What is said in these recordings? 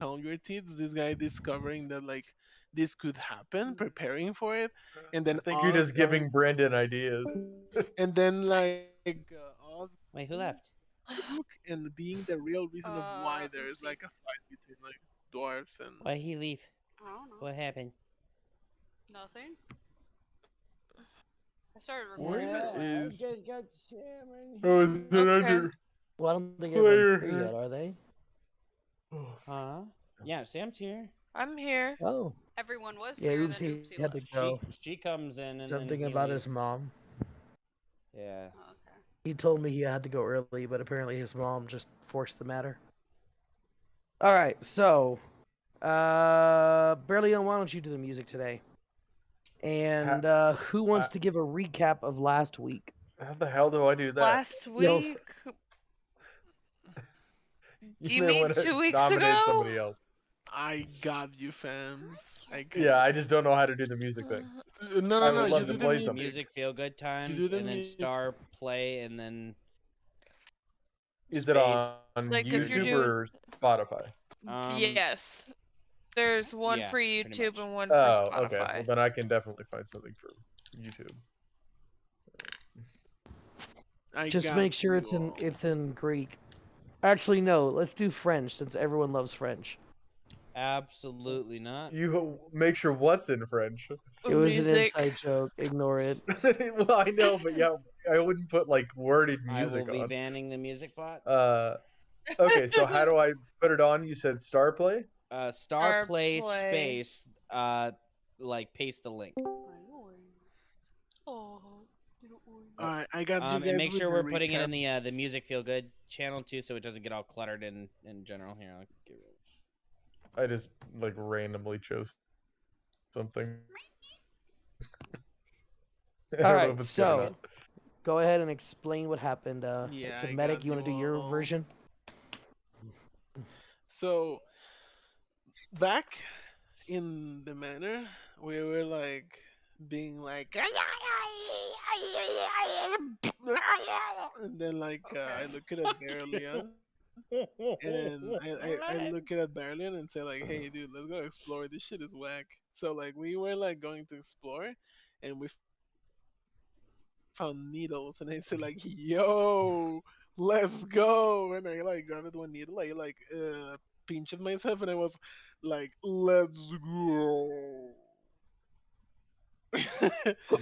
on your teeth, this guy discovering that like this could happen, preparing for it, and I then think you're us just going, giving Brendan ideas. and then Nice. us Wait, who going left? to look and being the real reason of why there is Oopsie. like a fight between like dwarves and Why he leave? I don't know. What happened? Nothing. I started What recording, by the way. is I just got salmon oh, is it here. Okay. under Well, I don't think everyone's here player? yet, are they? Huh? Yeah, Sam's here. I'm here. Oh. Everyone was Yeah, here, and then Oopsie Oopsie had to left. go. She comes in and Something then he about leaves. his mom. Yeah. Oh, okay. He told me he had to go early, but apparently his mom just forced the matter. All right, so Berlion, why don't you do the music today? And who wants to give a recap of last week? How the hell do I do that? Last Yo, week. Do you may mean wanna 2 weeks nominate ago? somebody else. I got you, fams. I got Yeah, I you. just don't know how to do the music thing. No, I no, no. would You love do to the play music. something. Music feel good time, do the and then music. star play, and then Is space. it on Like if you're YouTube doing. or Spotify? Yes. There's one yeah, for pretty YouTube much. and one for Oh, Spotify. okay. Well, then I can definitely find something for YouTube. I just got make sure you all. it's in Greek. Actually, no. Let's do French since everyone loves French. Absolutely not. You make sure what's in French. It was an Music. inside joke. Ignore it. Well, I know, but yeah, I wouldn't put like worded I will music be on. banning the music bot. Okay, so how do I put it on? You said Star Play. Star Star play play. space. Like paste the link. Oh, All right, I got you guys. And make with sure the we're putting it recap. in the music feel good channel too, so it doesn't get all cluttered in general. Here, I'll get rid of I just like randomly chose something. I All don't know right, if it's good or so not. go ahead and explain what happened. Yeah, so I Medic, got you want to you do your all. version? So back in the manor, we were like being like, and then like I Okay. look at Berlion, and I look at Berlion and say like, hey dude, let's go explore. This shit is whack. So like we were like going to explore, and we found needles, and I said like, yo, let's go. And I like grabbed one needle, I like pinched myself, and I was like, let's go.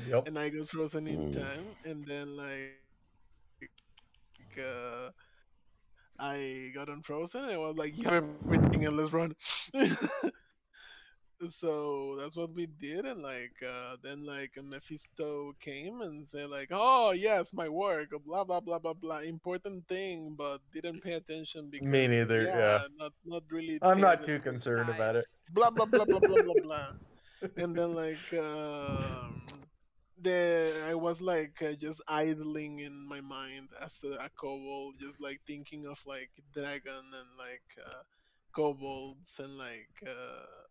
Yep. And I got frozen in Mm. time, and then I got unfrozen, and I was like, "You have everything, and let's run." So that's what we did, and then like Mephisto came and said like, "Oh yes, my work, blah blah blah blah blah, important thing," but didn't pay attention Me because neither. Yeah, yeah, not really I'm paying not too attention. concerned about it. Nice. Blah blah blah blah blah blah blah. And then I was like just idling in my mind as a kobold, just like thinking of like dragon and kobolds and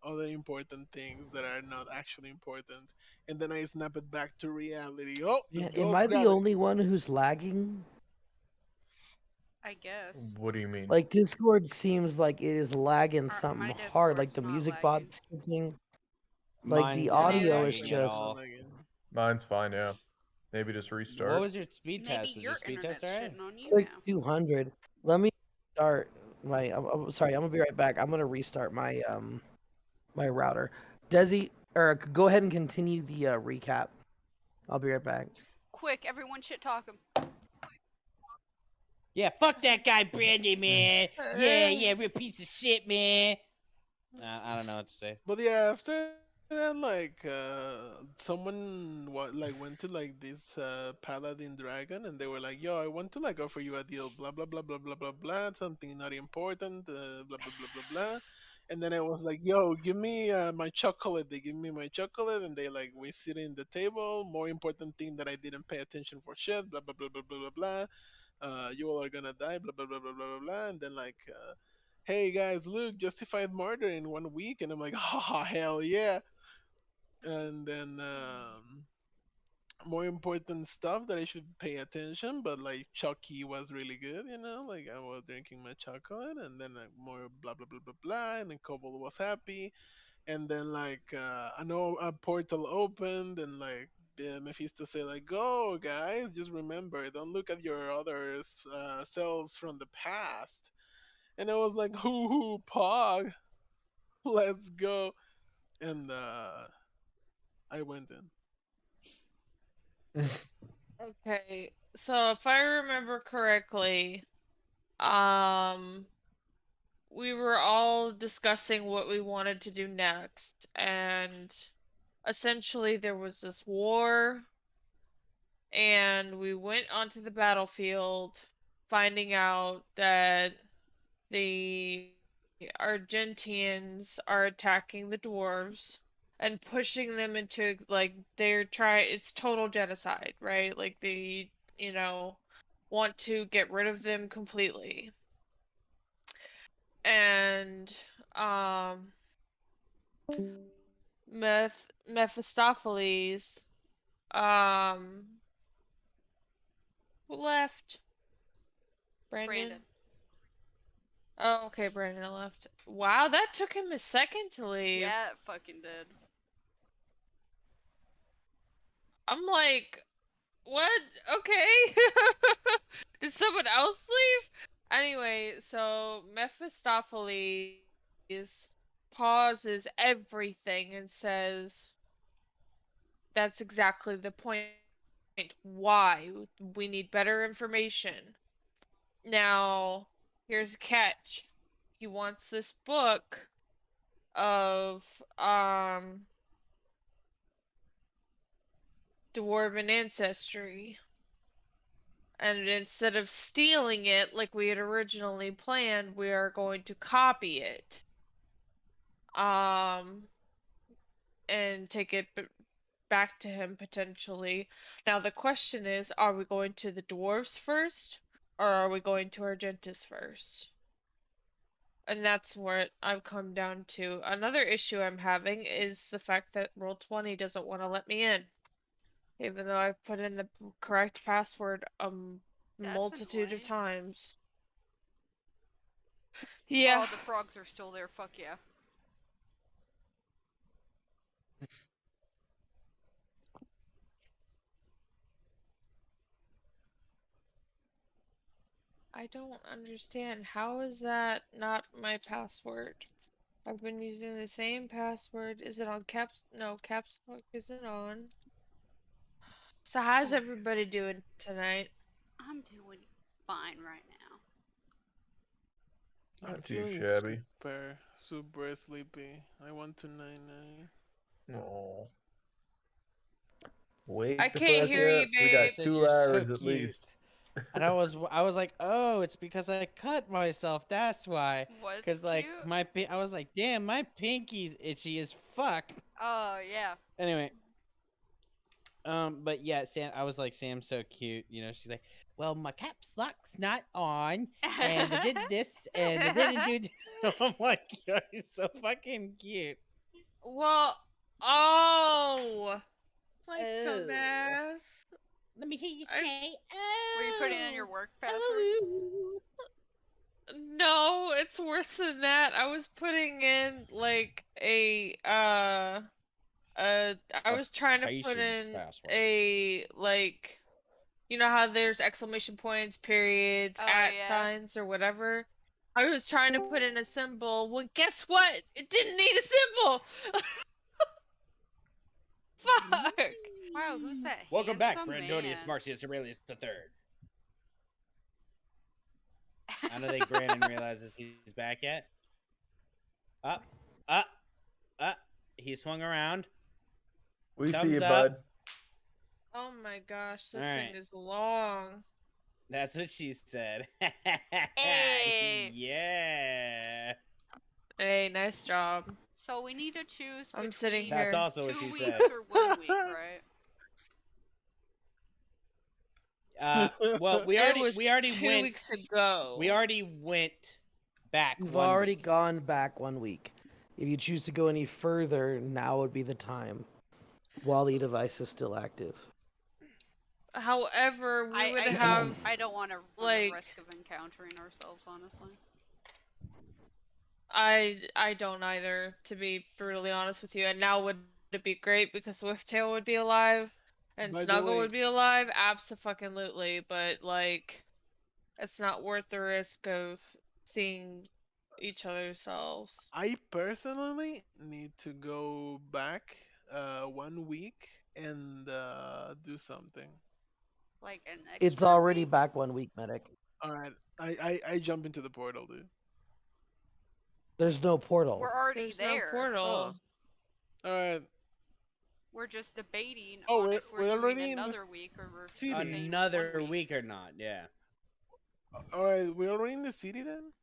other important things that are not actually important. And then I snap it back to reality. Oh, the Man, am ghost I the gravity. only one who's lagging? I guess. What do you mean? Like Discord seems like it is lagging something My hard. Like Discord's the not music lagging. bot skipping. Like the Mine's not audio is lagging at just. all. Mine's fine. Yeah, maybe just restart. What was your speed Maybe test? Was your your speed internet's test alright? shitting on you Like now. 200. Let me start my. I'm sorry. I'm gonna be right back. I'm gonna restart my my router. Desi, or go ahead and continue the recap. I'll be right back. Quick, everyone shit talk him. Yeah, fuck that guy, Brandon, man. Yeah, real piece of shit, man. I don't know what to say. But yeah, after that, someone went to like this paladin dragon, and they were like, "Yo, I want to like offer you a deal, blah blah blah blah blah blah blah, something not important, blah blah blah blah blah." And then I was like, "Yo, give me my chocolate." They give me my chocolate, and they like we sit in the table. More important thing that I didn't pay attention for shit, blah blah blah blah blah blah blah. You all are gonna die, blah blah blah blah blah blah blah. And then hey guys, look, justified murder in 1 week, and I'm like, haha, hell yeah. And then more important stuff that I should pay attention, but like Chucky was really good, you know. Like I was drinking my chocolate, and then like more blah blah blah blah blah, and then Cobalt was happy, and then like I know a portal opened, and like Mephisto said like, "Go guys, just remember, don't look at your other selves from the past." And I was like, "Hoo Pog, let's go!" And I went in. Okay, so if I remember correctly, um, we were all discussing what we wanted to do next, and essentially there was this war, and we went onto the battlefield, finding out that the Argentians are attacking the dwarves and pushing them into like it's total genocide, right? Like they, want to get rid of them completely. And Mephistopheles who left? Brandon. Oh, okay, Brandon left. Wow, that took him a second to leave. Yeah, it fucking did. I'm like, what? Okay. Did someone else leave? Anyway, so Mephistopheles pauses everything and says, that's exactly the point. Why? We need better information. Now, here's a catch. He wants this book of dwarven ancestry. And instead of stealing it like we had originally planned, we are going to copy it. And take it back to him potentially. Now the question is, are we going to the dwarves first, or are we going to Argentus first? And that's what I've come down to. Another issue I'm having is the fact that Roll20 doesn't want to let me in. Even though I've put in the correct password multitude of annoying. times. Yeah. Oh, the frogs are still there. Fuck yeah. I don't understand. How is that not my password? I've been using the same password. Is it on caps? No, caps lock isn't on. So how's everybody doing tonight? I'm doing fine right now. Not too shabby. Super sleepy. I want to 9-9. Oh. Wait. I can't hear you, We got babe. Said 2 you're so hours at cute. least. And I was like, oh, it's because I cut myself. That's why. What's Because like cute? I was like, damn, my pinky's itchy as fuck. Oh yeah. Anyway. But yeah, Sam. I was like, Sam's so cute. You know, she's like, well, my caps lock's not on, and I did this, and I didn't do. I'm like, you're so fucking cute. Well, oh, my Oh. dumbass. Let me hear you I- say. Were you putting in your "Oh, work password? oh." No, it's worse than that. I was putting in like I was trying to put Patience in password. a like, you know how there's exclamation points, periods, Oh, at yeah. signs, or whatever. I was trying to put in a symbol. Well, guess what? It didn't need a symbol. Fuck. Wow, who's that? Welcome back, handsome Brandonius man? Marcius Aurelius III. I don't think Brandon realizes he's back yet. Up. He swung around. We see Thumbs you, up. bud. Oh my gosh, this Alright. thing is long. That's what she said. Hey. Yeah. Hey, nice job. So we need to choose I'm between sitting here. That's also 2 what she weeks said. or 1 week, right? Well, we It was already 2 went. weeks ago. We already went back. You've 1 already week. gone back 1 week. If you choose to go any further, now would be the time, while the device is still active. However, we I, would I, have I don't want to run like- the risk of encountering ourselves, honestly. I don't either, to be brutally honest with you. And now would it be great because Swifttail would be alive and By the Snuggle way- would be alive? Abso-fucking-lutely, but like it's not worth the risk of seeing each other's selves. I personally need to go back 1 week and do something. Like an extra It's already week? back 1 week, medic. All right, I jump into the portal, dude. There's no portal. We're already There's there. no portal. All right, We're just debating Oh, on we're- if we're we're already doing in the another week or we're city. saying Another 1 week or not? Yeah. all right, we're already in the city then.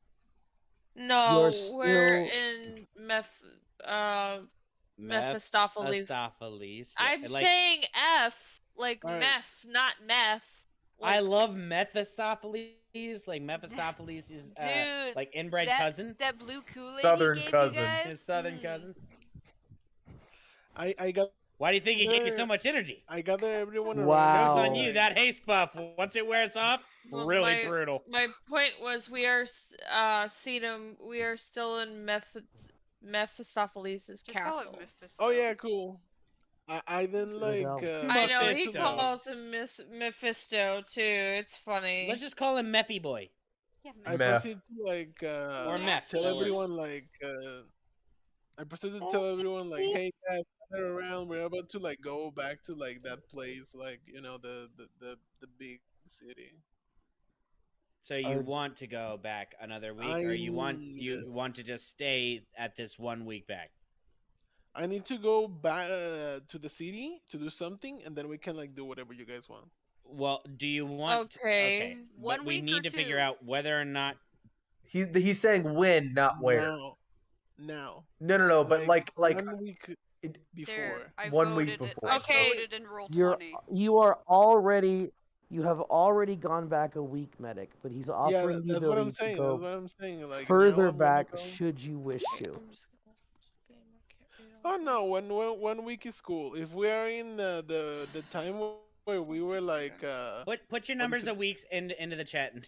No, we're still- in Mephistopheles. Mephistopheles. I'm like, saying F, like Alright. meth, not meth. I Like, love Mephistopheles. Like Mephistopheles is Dude, like inbred that, cousin, that blue Kool-Aid Southern he gave cousin. you guys? his southern Mm. cousin. I got Why do you think he gave you so There- much energy? I gather everyone around. Wow. Notice on you that haste buff. Once it wears off, Well, really my- brutal. My point was we are Sedum, we are still in Mephistopheles' Just call castle. it Mephisto. Oh yeah, cool. I then like Philadelphia. I know he Mephisto. calls him Mephisto too. It's funny. Let's just call him Mephy Boy. Yeah, I Meth. proceed to like Or meth, tell that works. everyone like I proceed to tell everyone like, hey guys, gather around. We're about to like go back to like that place, like you know the big city. So you Uh, want to go back another week, I or you need- want to just stay at this 1 week back? I need to go back to the city to do something, and then we can like do whatever you guys want. Well, do you want? Okay. but 1 we week need or to figure 2? out whether or not. He's saying when, not where. Now. No. But like 1 week it- before. There, I 1 week voted it- before. I Okay. voted in roll You're 20. you have already gone back a week, medic, but he's offering the that's what I'm ability to saying. go That's what I'm saying. Like now further I'm gonna back go- should you wish to. I'm just gonna spam, I can't read all Oh no, this. 1 week is cool. If we are in the time where we were like Put your numbers of weeks into the chat and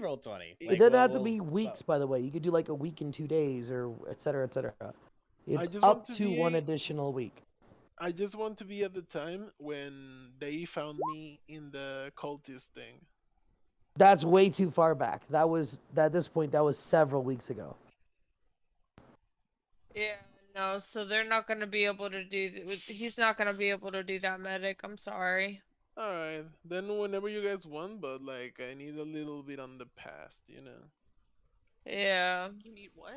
roll 20. It It doesn't have to we'll- be weeks, by the way. You could do like a week and 2 days, or et cetera, et cetera. It's just want up to to 1 be- additional week. I just want to be at the time when they found me in the cultist thing. That's way too far back. At this point that was several weeks ago. Yeah, no, so they're not gonna be able to do. He's not gonna be able to do that, medic. I'm sorry. All right, then whenever you guys want, but like I need a little bit on the past, you know. Yeah. You need what?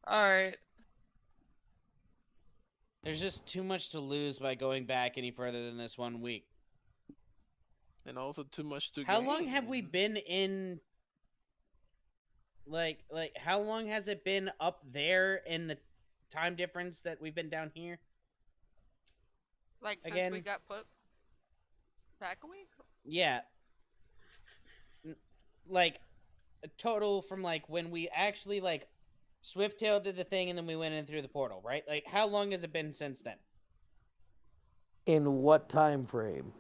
All right. There's just too much to lose by going back any further than this 1 week. And also too much to How long have we gain. been in? Like how long has it been up there in the time difference that we've been down here? Like since we Again- got put back a week? Yeah. Like a total from like when we actually like Swifttail did the thing and then we went in through the portal, right? Like how long has it been since then? In what time frame?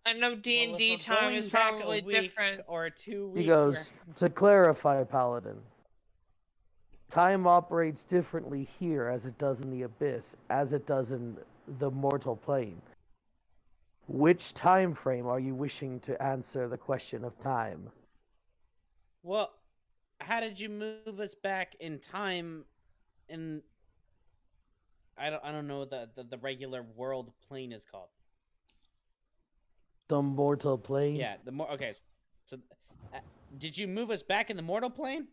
I know D Well, and if D we're time going is back a probably week different. or 2 weeks. He goes, to clarify, Paladin. Time operates differently here as it does in the Abyss, as it does in the mortal plane. Which time frame are you wishing to answer the question of time? Well, how did you move us back in time? In I don't know what the regular world plane is called. The mortal plane? Yeah, the more okay. So, did you move us back in the mortal plane?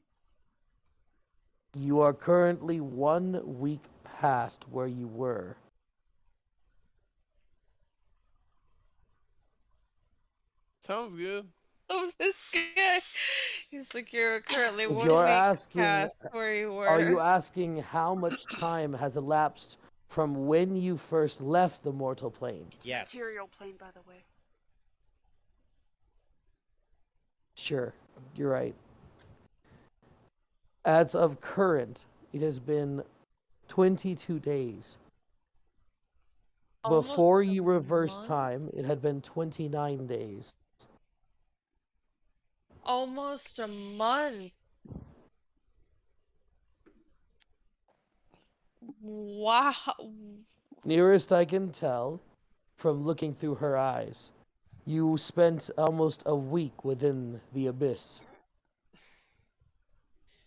You are currently 1 week past where you were. Sounds good. Oh, this guy. He's like, you're currently If 1 you're week asking, past where you were. are you asking how much time has elapsed from when you first left the mortal plane? Yes. Material plane, by the way. Sure, you're right. As of current, it has been 22 days. Almost Before a you reverse month? time, it had been 29 days. Almost a month. Wow. Nearest I can tell, from looking through her eyes, you spent almost a week within the abyss.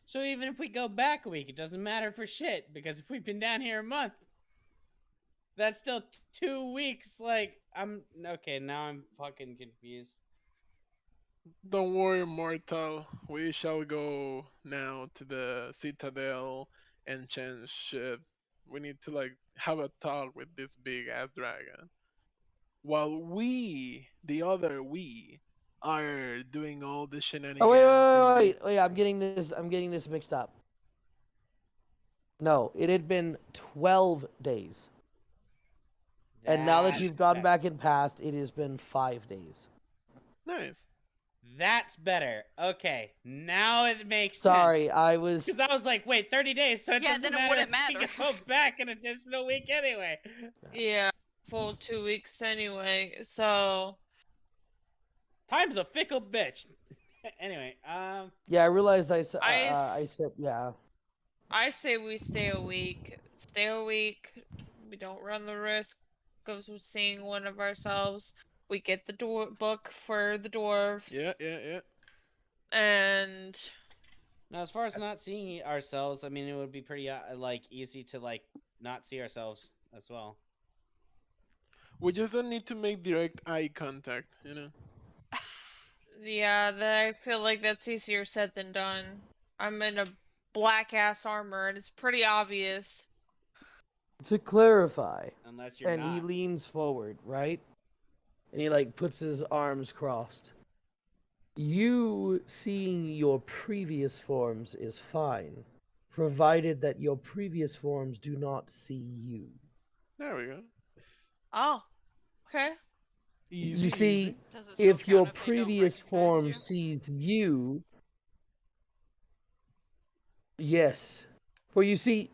So even if we go back a week, it doesn't matter for shit, because if we've been down here a month, that's still 2 weeks. Like, okay, now I'm fucking confused. Don't worry, mortal. We shall go now to the citadel and change shit. We need to like have a talk with this big ass dragon. While we, the other we, are doing all the shenanigans. Oh wait, in the- wait, wait, wait! I'm getting this mixed up. No, it had been 12 days, and now that you've gone back in past, it has been 5 days. Nice. That's better. Okay, now it makes Sorry, sense. I was. Because I was like, wait, 30 days, so it Yeah, doesn't then it matter wouldn't if we matter. go back an additional week anyway. Yeah, full 2 weeks anyway. So Time's a fickle bitch. Anyway, Yeah, I realized I said. I I said yeah. I say we stay a week. Stay a week. We don't run the risk of seeing one of ourselves. We get the book for the dwarves. Yeah. And now as far as not seeing ourselves, I mean, it would be pretty like easy to like not see ourselves as well. We just don't need to make direct eye contact, you know. yeah, I feel like that's easier said than done. I'm in a black ass armor and it's pretty obvious. To clarify, Unless you're and not. he leans forward, right? And he like puts his arms crossed. You seeing your previous forms is fine, provided that your previous forms do not see you. There we go. Oh, okay. Easy, You see, easy. Does it still if your count if they don't previous recognize form you? sees you, yes. For you see,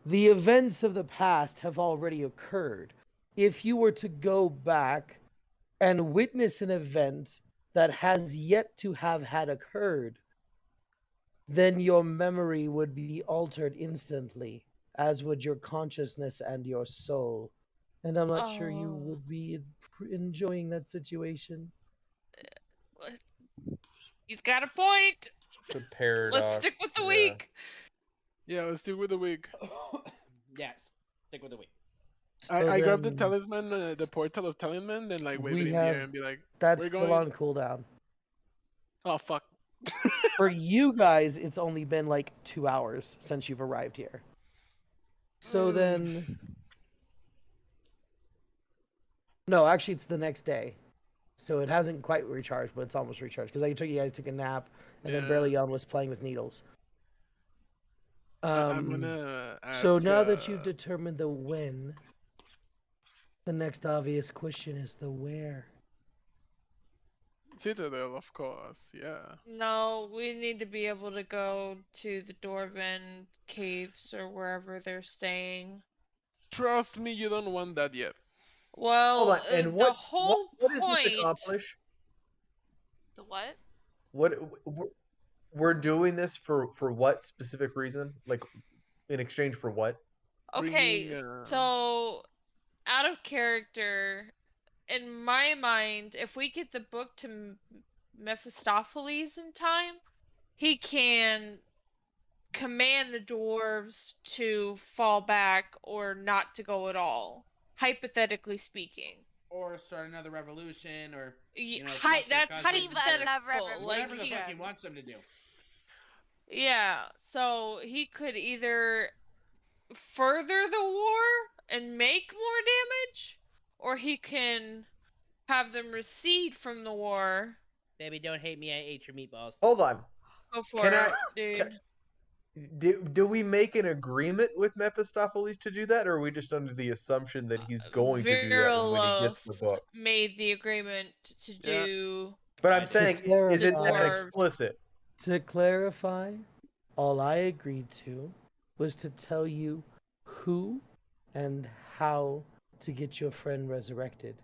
the events of the past have already occurred. If you were to go back and witness an event that has yet to have had occurred, then your memory would be altered instantly, as would your consciousness and your soul. And I'm not sure you Oh. would be enjoying that situation. He's got a point. It's a paradox. Let's stick with the yeah. week. Yeah, let's stick with the wig. Yes, stick with the week. I grabbed the then talisman, the portal of talisman, then like wave we it in the have- air and be like, That's we're still going. on cooldown. Oh fuck. For you guys, it's only been like 2 hours since you've arrived here. So then. No, actually, it's the next day. So it hasn't quite recharged, but it's almost recharged. Because you guys took a nap, and then Yeah. Berlion was playing with needles. I'm gonna ask. So now that you've determined the when, the next obvious question is the where. Citadel, of course. Yeah. No, we need to be able to go to the Dwarven caves or wherever they're staying. Trust me, you don't want that yet. Well, Hold on, and the what whole what does point. this accomplish? The what? We're doing this for what specific reason? Like in exchange for what? Okay, Bringing, so out of character, in my mind, if we get the book to Mephistopheles in time, he can command the dwarves to fall back or not to go at all, hypothetically speaking. Or start another revolution, or Y- know, hi- punch their that's cousins. hypothetical. Another Like, whatever the he- fuck he wants them to do. yeah, so he could either further the war and make more damage, or he can have them recede from the war. Baby, don't hate me. I ate your meatballs. Hold on. Go for Can it, I- dude. Do we make an agreement with Mephistopheles to do that, or are we just under the assumption that he's going to do that when he gets the Virilos book? made the agreement to Yeah. do. But I I'm did. saying, To is it clarify- that explicit? To clarify, all I agreed to was to tell you who and how to get your friend resurrected.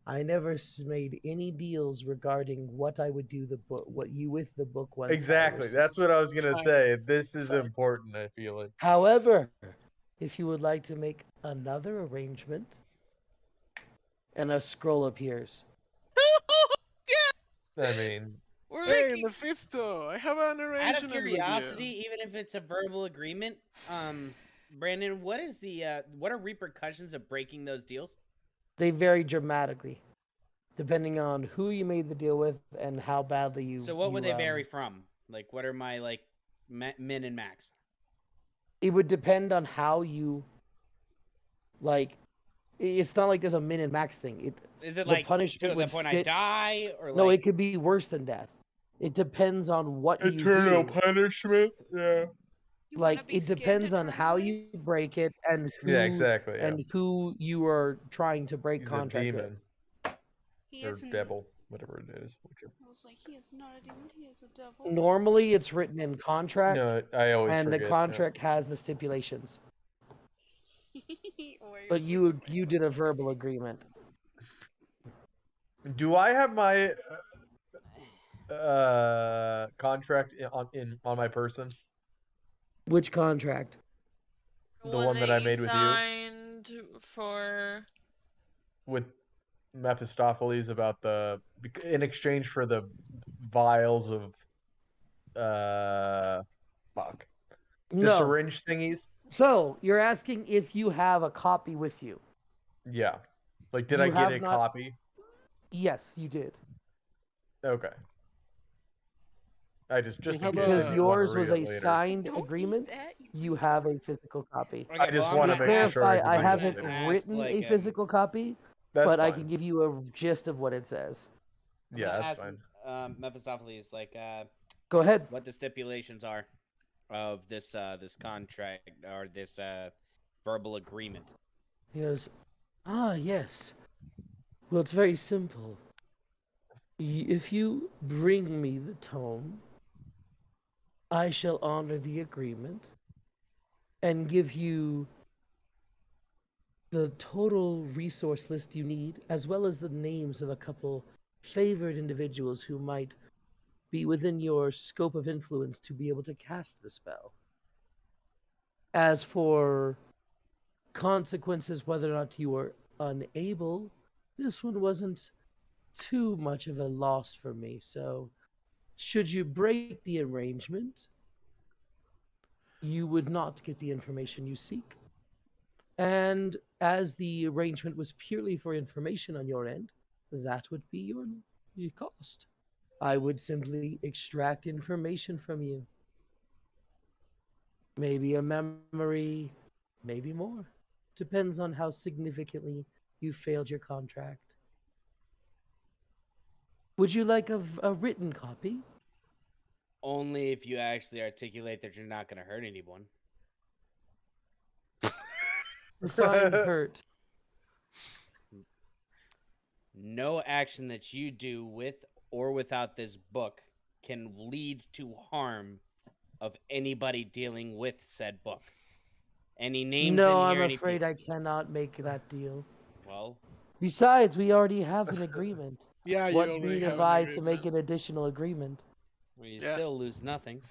I never made any deals regarding what I would do the book, what you with the book once. Exactly. That's what I was gonna say. This is important. I feel like. However, if you would like to make another arrangement, and a scroll appears. I mean, We're Hey, making Mephisto, I have an Out arrangement of with you. curiosity, even if it's a verbal agreement, Brandon, what is the what are repercussions of breaking those deals? They vary dramatically, depending on who you made the deal with and how badly you. So what would you, they vary from? Like, what are my like min and max? It would depend on how you. Like, it's not like there's a min and max thing. Is it The like punishment to the would point I fit- die, or No, like it could be worse than death. It depends on what eternal you do. punishment. Yeah. You wanna Like be it skinned depends on how eternally? you break it and who Yeah. Exactly. Yeah. and who you are trying to break He's a contract demon with. He or isn't. devil, whatever it is. Whichever. I was like, he is not a demon. He is a devil. Normally, it's written in contract, No, I always and forget. the yeah. contract has the stipulations. Or But is you did a verbal agreement. Do I have my contract on my person? Which contract? The one that I made with you? signed for. With Mephistopheles about in exchange for the vials of fuck the No. syringe thingies. So you're asking if you have a copy with you? Yeah, like did You I get have a not- copy? Yes, you did. Okay. I just in have case I Because did wanna yours was read a it later. signed Don't eat agreement. that, You have a physical copy. I just I'm wanna gonna make ask- sure I Clarify, can I read it haven't later. ask, written like, a physical copy, That's but I fine. can give you a gist of what it says. I'm Yeah, gonna that's ask, fine. Mephistopheles, like, Go ahead. what the stipulations are of this this contract or this verbal agreement. He goes, ah, yes. Well, it's very simple. If you bring me the tome, I shall honor the agreement and give you the total resource list you need, as well as the names of a couple favored individuals who might be within your scope of influence to be able to cast the spell. As for consequences, whether or not you were unable, this one wasn't too much of a loss for me. So, should you break the arrangement, you would not get the information you seek. And as the arrangement was purely for information on your end, that would be your cost. I would simply extract information from you. Maybe a memory, maybe more. Depends on how significantly you failed your contract. Would you like a written copy? Only if you actually articulate that you're not going to hurt anyone. Define hurt. No action that you do with or without this book can lead to harm of anybody dealing with said book. Any names No, in I'm here? afraid I cannot make that deal. Well, Besides, we already have an agreement. Yeah, What you already need have have an I to agreement. make an additional agreement? you Yeah. still lose nothing.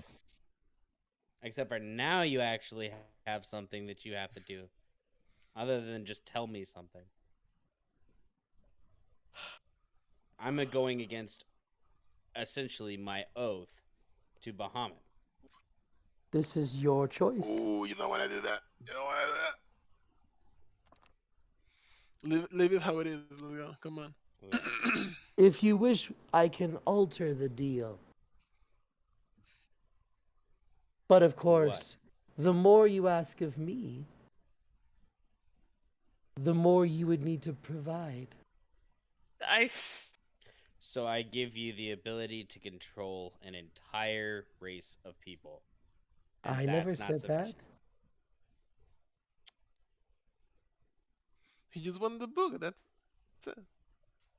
Except for now you actually have something that you have to do. Other than just tell me something. I'm going against essentially my oath to Bahamut. This is your choice. Ooh, you don't want to do that. You don't want to do that. Leave it how it is. Let's go. Come on. If you wish, I can alter the deal. But of course, the more you ask of me, the more you would need to provide. So I give you the ability to control an entire race of people. and I never that's not said that. sufficient. He just wanted the book. That's it.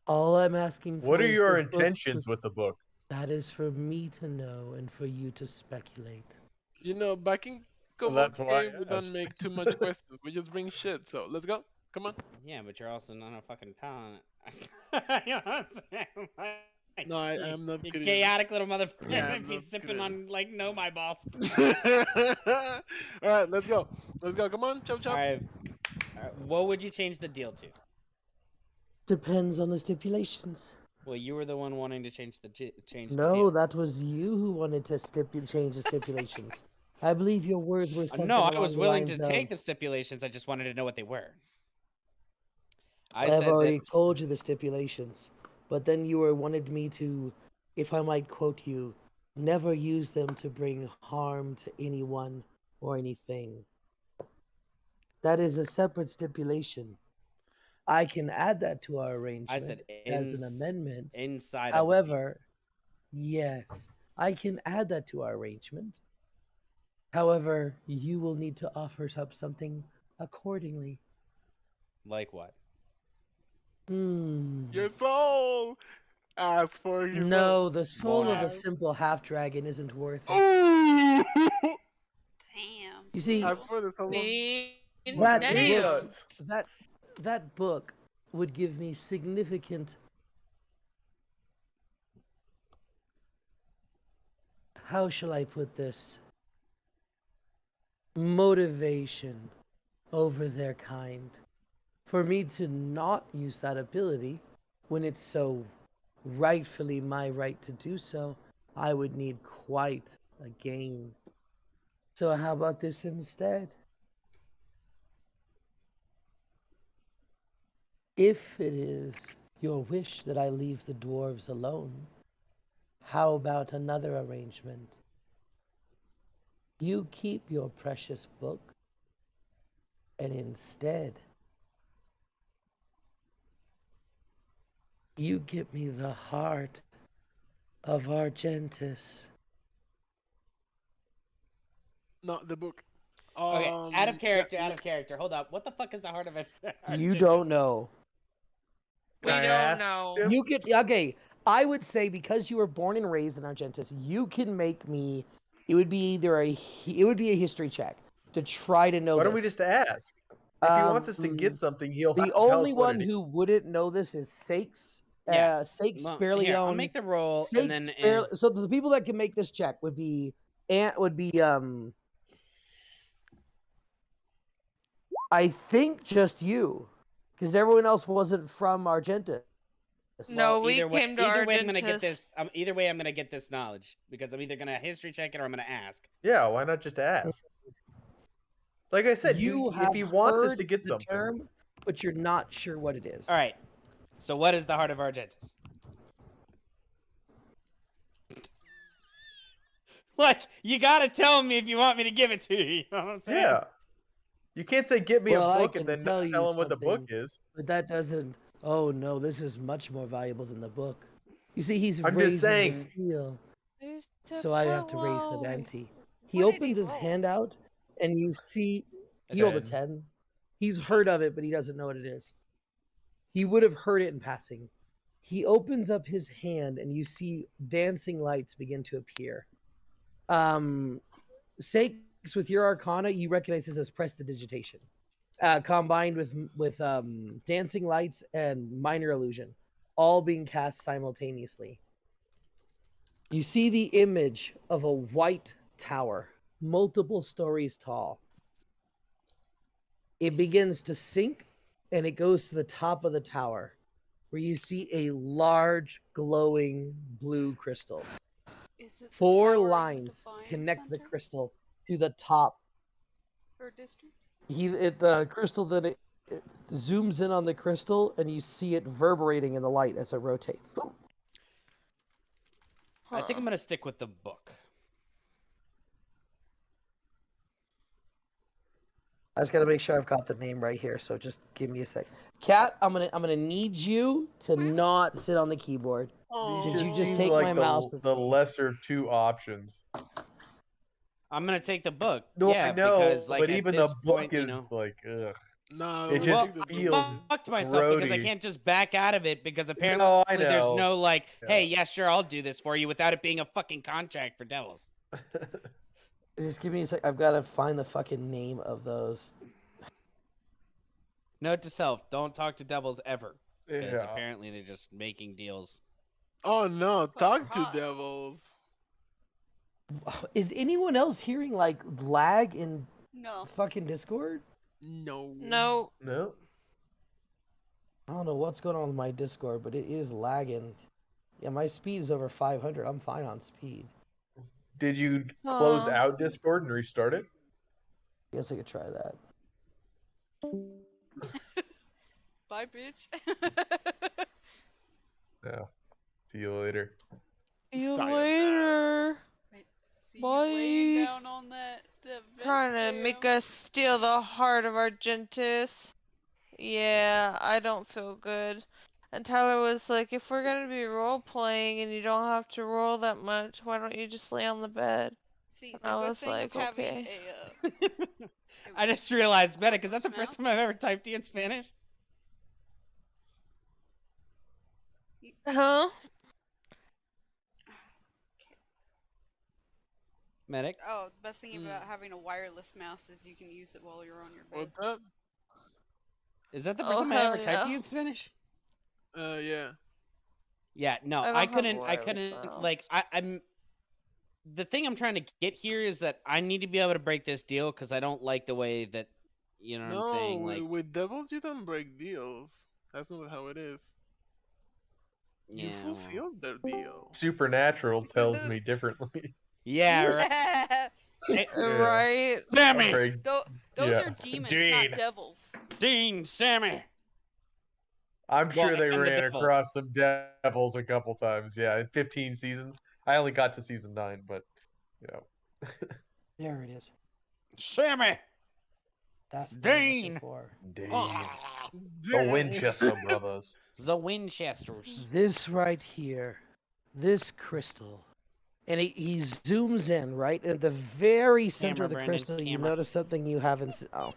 All I'm asking for What are is your the book intentions to- with the book? That is for me to know and for you to speculate. You know, back in Well, Kobo that's why I game, we don't asked. make too much questions. We just bring shit. So let's go. Come on. Yeah, but you're also not a fucking talent. You know what I'm saying? Like, No, I am not you good at it. chaotic little motherfucker. Yeah, Yeah, I'm be not sipping good at on like no my boss. All right, let's go. Let's go. Come on, chop All chop. right. What would you change the deal to? Depends on the stipulations. Well, you were the one wanting to change the change the No, deal. that was you who wanted to change the stipulations. I believe your words were something No, I along was the willing to lines take of, the stipulations. I just wanted to know what they were. I I've said already that. told you the stipulations, but then you wanted me to, if I might quote you, never use them to bring harm to anyone or anything. That is a separate stipulation. I can add that to our arrangement I said as an amendment. inside. However, yes, I can add that to our arrangement. However, you will need to offer up something accordingly. Like what? Your soul. Ask for his soul. No, the soul of a Ask. simple half dragon isn't worth it. Ooh. Damn. You see, Ask for the soul. That Damn. book, that book would give me significant, how shall I put this, motivation over their kind. For me to not use that ability, when it's so rightfully my right to do so, I would need quite a gain. So how about this instead? If it is your wish that I leave the dwarves alone, how about another arrangement? You keep your precious book, and instead, you give me the heart of Argentus. No, the book. Okay, out of character. yeah, Out of character. Hold up. What the fuck is the heart of it? You don't know. We Can I don't ask know. him? You could, okay, I would say because you were born and raised in Argentus, you can make me, it would be a history check to try to know Why this. don't we just ask? If he wants us to get something, he'll have The to tell only us what one it is. who wouldn't know this is Sakes. Yeah. Sakes Well, barely here, I'll own. make the roll, Sakes and then barely, so the people that can make this check would be I think just you, because everyone else wasn't from Argentus. No, we either way, came to either way, I'm gonna get Argentus. this. Either way, I'm gonna get this knowledge because I'm either gonna history check it or I'm gonna ask. Yeah, why not just ask? Like I said, You if have he wants us heard to get the something, term, but you're not sure what it is. All right. So what is the heart of Argentus? Like, you gotta tell me if you want me to give it to you. You know what I'm saying? yeah. You can't say get me Well, a I book and can then tell not you tell him what the book something. is. But that doesn't. Oh no, this is much more valuable than the book. You see, he's I'm just raising saying. the seal, Who's to so I have to raise the follow? ante. He What did opens he his roll? hand out, and you see A he rolled a 10. 10. He's heard of it, but he doesn't know what it is. He would have heard it in passing. He opens up his hand, and you see dancing lights begin to appear. Sakes, with your Arcana, you recognize this as prestidigitation, combined with dancing lights and minor illusion, all being cast simultaneously. You see the image of a white tower, multiple stories tall. It begins to sink, and it goes to the top of the tower, where you see a large, glowing blue crystal. Is it the 4 tower in the lines Defiant connect the Center crystal to the top. or district? The crystal that it zooms in on the crystal, and you see it reverberating in the light as it rotates. I think I'm gonna stick with the book. I just gotta make sure I've got the name right here, so just give me a sec. Kat, I'm gonna need you to not sit on the keyboard. Oh, Did you just seem take like my mouse with the me? lesser 2 options. I'm gonna take the book. No, yeah, I know, because like but at even this the book point, is you know, like, ugh. No, It we just take the book. feels fucked myself because I grody. can't just back out of it because apparently No, I there's know. no like, hey, Yeah. yeah, sure, I'll do this for you without it being a fucking contract for devils. Just give me a sec. I've gotta find the fucking name of those. Note to self: don't talk to devils ever, because Yeah. apparently they're just making deals. Oh no, Well, talk they're to hot. devils. Is anyone else hearing like lag in No. fucking Discord? No. No. No. I don't know what's going on with my Discord, but it is lagging. Yeah, my speed is over 500. I'm fine on speed. Did you close Aw. out Discord and restart it? Guess I could try that. Bye, bitch. Yeah. See you later. See you Sayonara. later. See you laying Bye. down on that vent, Trying to make Sam. us steal the heart of Argentis. Yeah, I don't feel good. And Tyler was like, if we're gonna be role playing and you don't have to roll that much, why don't you just lay on the bed? See, And the I good was thing like, of having okay. I just realized, Medic, is that the first time I've ever typed you in Spanish? Huh? Medic? Oh, the best thing about having a wireless mouse is you can use it while you're on your bed. What's up? Is that the first Oh, time I ever hell typed yeah. you in Spanish? Yeah. Yeah, no, I don't I have couldn't, wireless like, I'm, the thing I'm trying to get here is that I need to be able to break this deal, because I don't like the way that, you know what I'm saying, like, with devils you don't break deals. That's not how it is. You yeah, well. fulfilled their deal. Supernatural tells me differently. Yeah, right. Yeah. Right? Sammy! Break- Those Yeah. are demons, Dean. not devils. Dean, Sammy! I'm sure Well, they and the ran devil. across some devils a couple times. Yeah, in 15 seasons. I only got to season 9, but yeah. There it is. Sammy! That's the one I'm Dean! looking for. The Winchester brothers. The Winchesters. This right here, this crystal, and he zooms in right at the very center Camera, of the Brandon, crystal. You camera. notice something you haven't seen. Oh,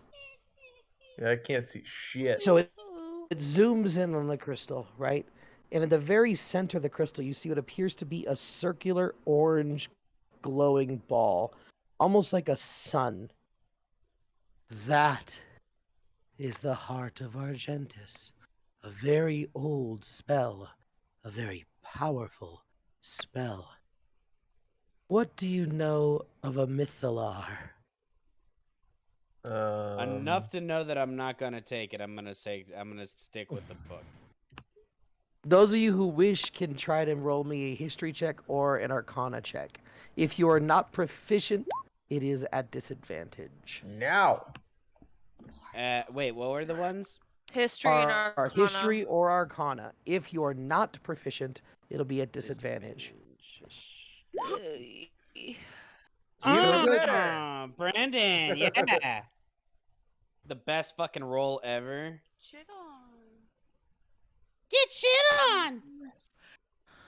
Yeah, I can't see shit. so it zooms in on the crystal, right? And at the very center of the crystal, you see what appears to be a circular orange glowing ball, almost like a sun. That is the heart of Argentis, a very old spell, a very powerful spell. What do you know of a Mythalar? Enough to know that I'm not gonna take it. I'm gonna stick with the book. Those of you who wish can try to roll me a history check or an arcana check. If you are not proficient, it is at disadvantage. Now. Wait, what were the ones? History and Our Arcana. history or arcana. If you are not proficient, it'll be at disadvantage. Brandon, yeah. The best fucking roll ever. Shit on. Get shit on!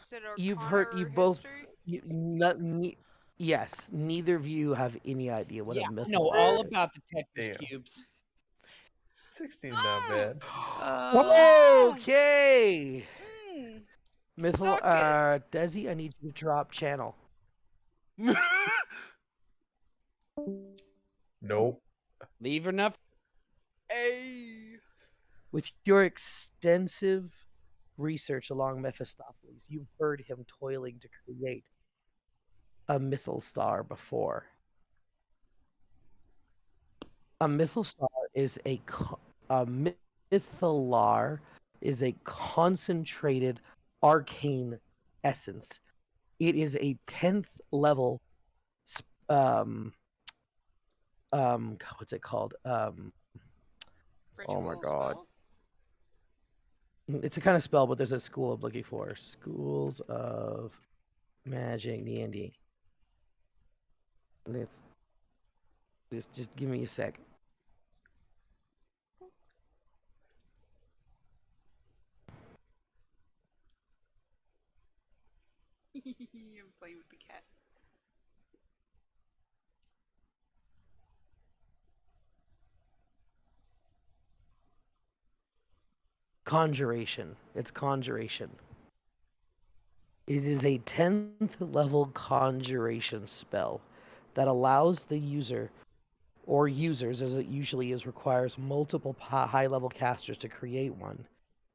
Said You've Arcana heard, or you both, history? yes, neither of you have any idea what Yeah, a I Mythalar know all is. about the Tetris Damn. cubes. 16 not bad. Okay! Mm. Mythalar, Desi, I need you to drop channel. Nope. Leave enough. Ay. With your extensive research along Mephistopheles, you've heard him toiling to create a Mythal before. A Mythal is a Mythalar is a concentrated arcane essence. It is a 10th level what's it called? Oh my Ritual God. spell? It's a kind of spell, but there's a school I'm looking for. Schools of Magic D&D. Let's just give me a sec. I'm playing with the cat. Conjuration. It's conjuration. It is a 10th level conjuration spell that allows the user or users, as it usually is, requires multiple high-level casters to create one,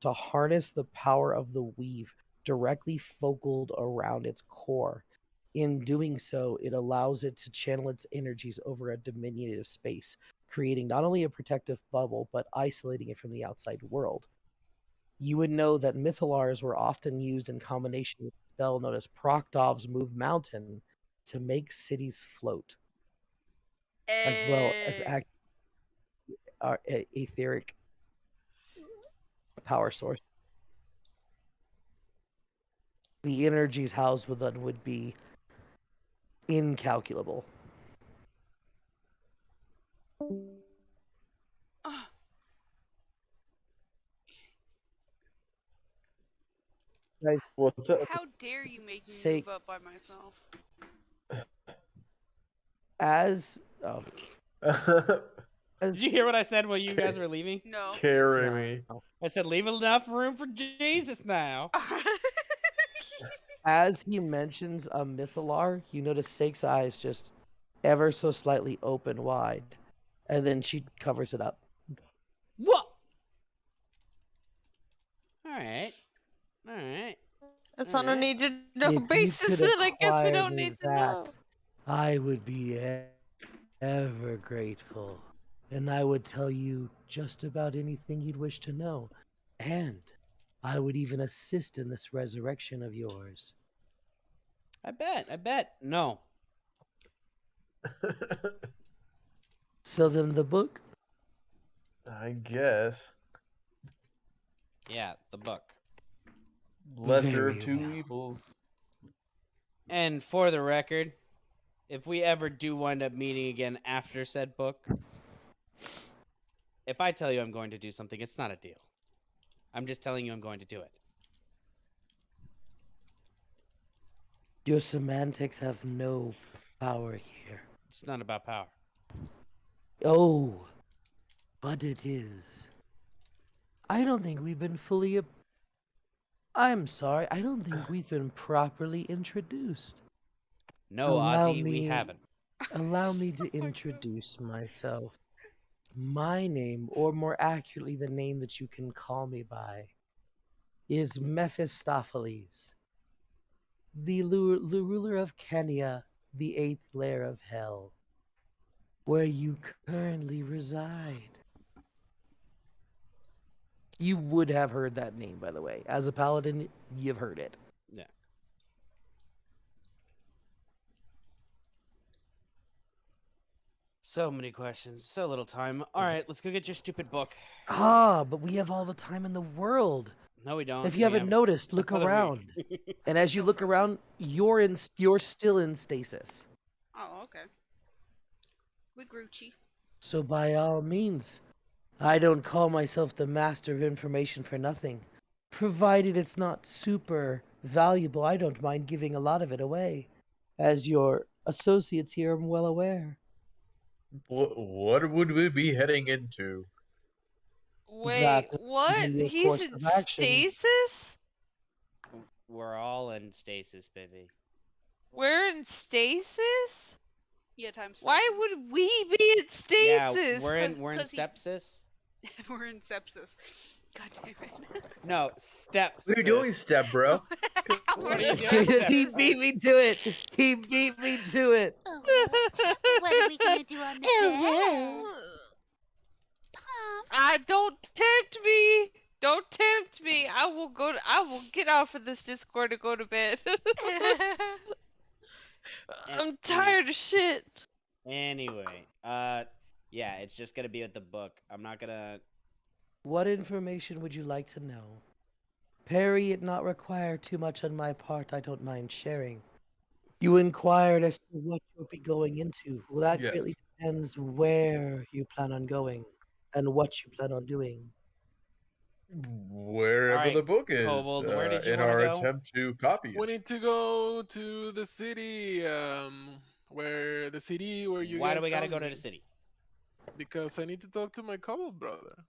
to harness the power of the weave directly focused around its core. In doing so, it allows it to channel its energies over a diminutive space, creating not only a protective bubble, but isolating it from the outside world. You would know that Mythalars were often used in combination with a spell known as Proctov's Move Mountain to make cities float, as well as Eh, etheric power source. The energies housed within would be incalculable. ah, Guys, What's up? how dare you make me Say- move up by myself? as Did you hear what I said while you guys were leaving? No. Carry me. I said, leave enough room for Jesus now. as he mentions a Mythalar, you notice Sake's eyes just ever so slightly open wide, and then she covers it up. What? All right. All right. That's on a Alright. need to know If you basis, could and I guess we acquire don't me need to know. I would be ever grateful, and I would tell you just about anything you'd wish to know, and I would even assist in this resurrection of yours. I bet. No. So then the book? I guess. Yeah, the book. Lesser of Very two well. evils. And for the record, if we ever do wind up meeting again after said book, if I tell you I'm going to do something, it's not a deal. I'm just telling you I'm going to do it. Your semantics have no power here. It's not about power. Oh, but it is. I don't think we've been fully. I'm sorry, I don't think we've been properly introduced. No, Allow Ozzy, we me- haven't. Allow me Oh to my God. introduce myself. My name, or more accurately, the name that you can call me by, is Mephistopheles, the ruler of Kenya, the 8th layer of hell, where you currently reside. You would have heard that name, by the way. As a paladin, you've heard it. Yeah. So many questions, so little time. All right, let's go get your stupid book. Ah, but we have all the time in the world. No, we don't. If you We haven't have noticed, look another around. week. And as you So look frozen. around, you're still in stasis. Oh, okay. We Grucci. So by all means, I don't call myself the master of information for nothing. Provided it's not super valuable, I don't mind giving a lot of it away. As your associates here are well aware. What would we be heading into? Wait, That's what? usually your He's course in of action. stasis? We're all in stasis, baby. We're in stasis? Yeah, time's Why frozen. would we be in Yeah, stasis? we're in 'Cause he- stepsis. We're in sepsis. God damn it. No, stepsis. What are you doing, step bro? We're What are you in doing? He sepsis. beat me to it. He beat me to it. What are we gonna do on the bed? Pom, Don't tempt me. Don't tempt me. I will get off of this Discord and go to bed. I'm tired of shit. Anyway, yeah, it's just gonna be with the book. I'm not gonna. What information would you like to know? Parry it not require too much on my part, I don't mind sharing. You inquired as to what you'll be going into. Well, that Yes. greatly depends where you plan on going and what you plan on doing. Wherever Alright, the book is, Kobold, where did you in wanna our go? attempt to copy We it. need to go to the city, where you Why guys do we gotta found go to me. the city? Because I need to talk to my kobold brother.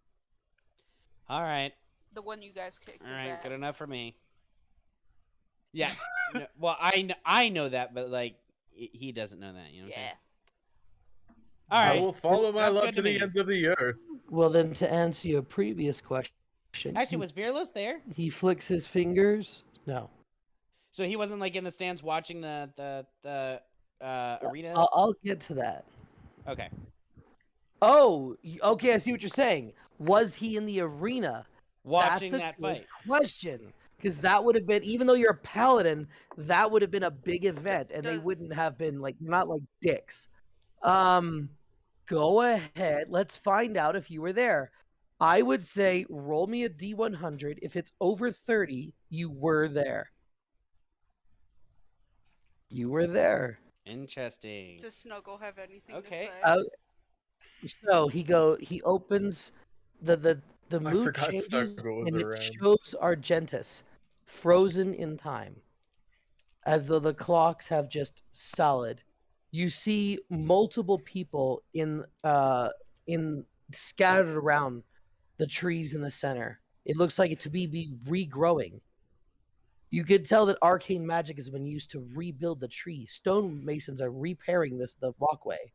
All right, The one you guys kicked all his right, ass. good enough for me. Yeah, no, well, I know that, but like, he doesn't know that, you know. What I'm saying? Yeah. All I right. will follow my Sounds love good to to the me. ends of the earth. Well, then to answer your previous question, Actually, was Fearless there? he flicks his fingers. No, So he wasn't like in the stands watching the arena. I'll get to that. Okay. Oh, okay. I see what you're saying. Was he in the arena? Watching That's a that good fight. question. Because that would have been, even though you're a paladin, that would have been a big event, and they Does- wouldn't have been like not like dicks. Go ahead. Let's find out if you were there. I would say roll me a D100. If it's over 30, you were there. You were there. Interesting. Does Snuggle have anything Okay. to say? So he opens the I mood forgot changes Snuggle was and it around. shows Argentus frozen in time, as though the clocks have just solid. You see multiple people in scattered around the trees in the center. It looks like it to be regrowing. You could tell that arcane magic has been used to rebuild the tree. Stonemasons are repairing the walkway.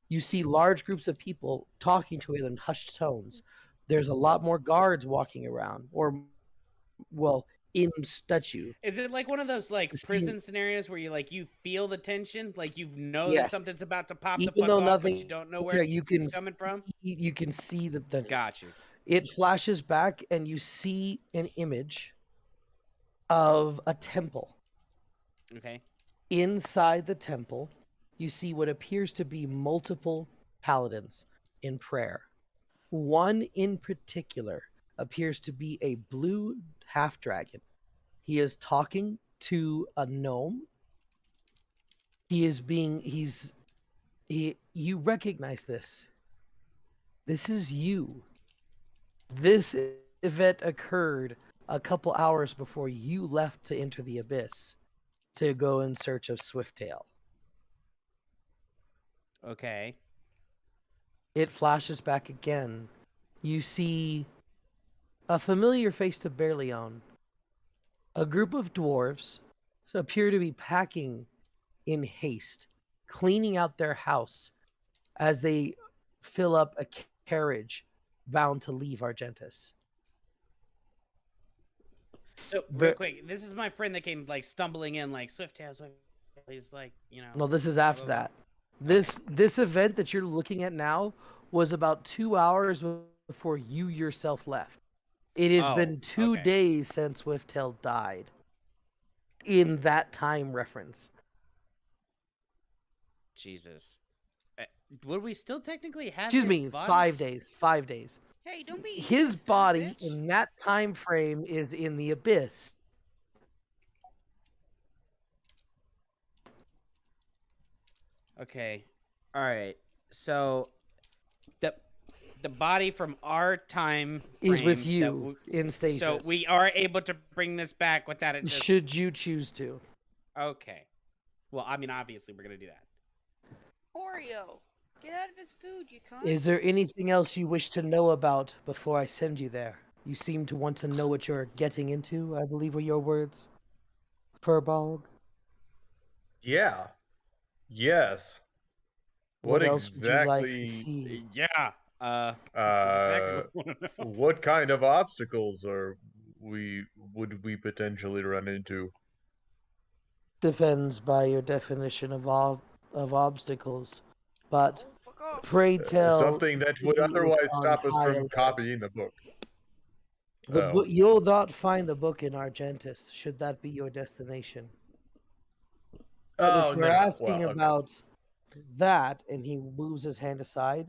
You see large groups of people talking to each other in hushed tones. There's a lot more guards walking around, or, well, in statue. Is it like one of those like See- prison scenarios where you feel the tension, like you know that Yes. something's about to pop the Even fuck though off, but nothing you don't know is where there, you can it's coming from? you can see the Got you. It flashes back, and you see an image of a temple. Okay. Inside the temple, you see what appears to be multiple paladins in prayer. One in particular appears to be a blue half dragon. He is talking to a gnome. You recognize this. This is you. This event occurred a couple hours before you left to enter the abyss to go in search of Swifttail. Okay. It flashes back again. You see a familiar face to Berlion. A group of dwarves appear to be packing in haste, cleaning out their house as they fill up a carriage bound to leave Argentus. So real quick, this is my friend that came like stumbling in, like Swifttail. He's like, No, this is after that. This event that you're looking at now was about 2 hours before you yourself left. It has been 2 days since Swifttail died. In that time reference. Jesus. Would we still technically have? Excuse his me, body? 5 days. 5 days. Hey, don't be His stupid body bitch. in that time frame is in the abyss. Okay. All right. So the body from our time Is frame with that you in stasis. So we are able to bring this back without it just... Should you choose to. Okay. Well, I mean, obviously we're gonna do that. Oreo, get out of his food, you cunt. Is there anything else you wish to know about before I send you there? You seem to want to know what you're getting into, I believe were your words. Furbolg? Yeah. Yes. What else exactly? would you like to see? Yeah. That's exactly what I wanna know. What kind of obstacles would we potentially run into? Depends by your definition of obstacles. But Oh, fuck off. pray tell Something that would is otherwise on stop us high from alert. copying the book. The book, you'll not find the book in Argentus, should that be your destination. But if you're asking about that, and he moves his hand aside,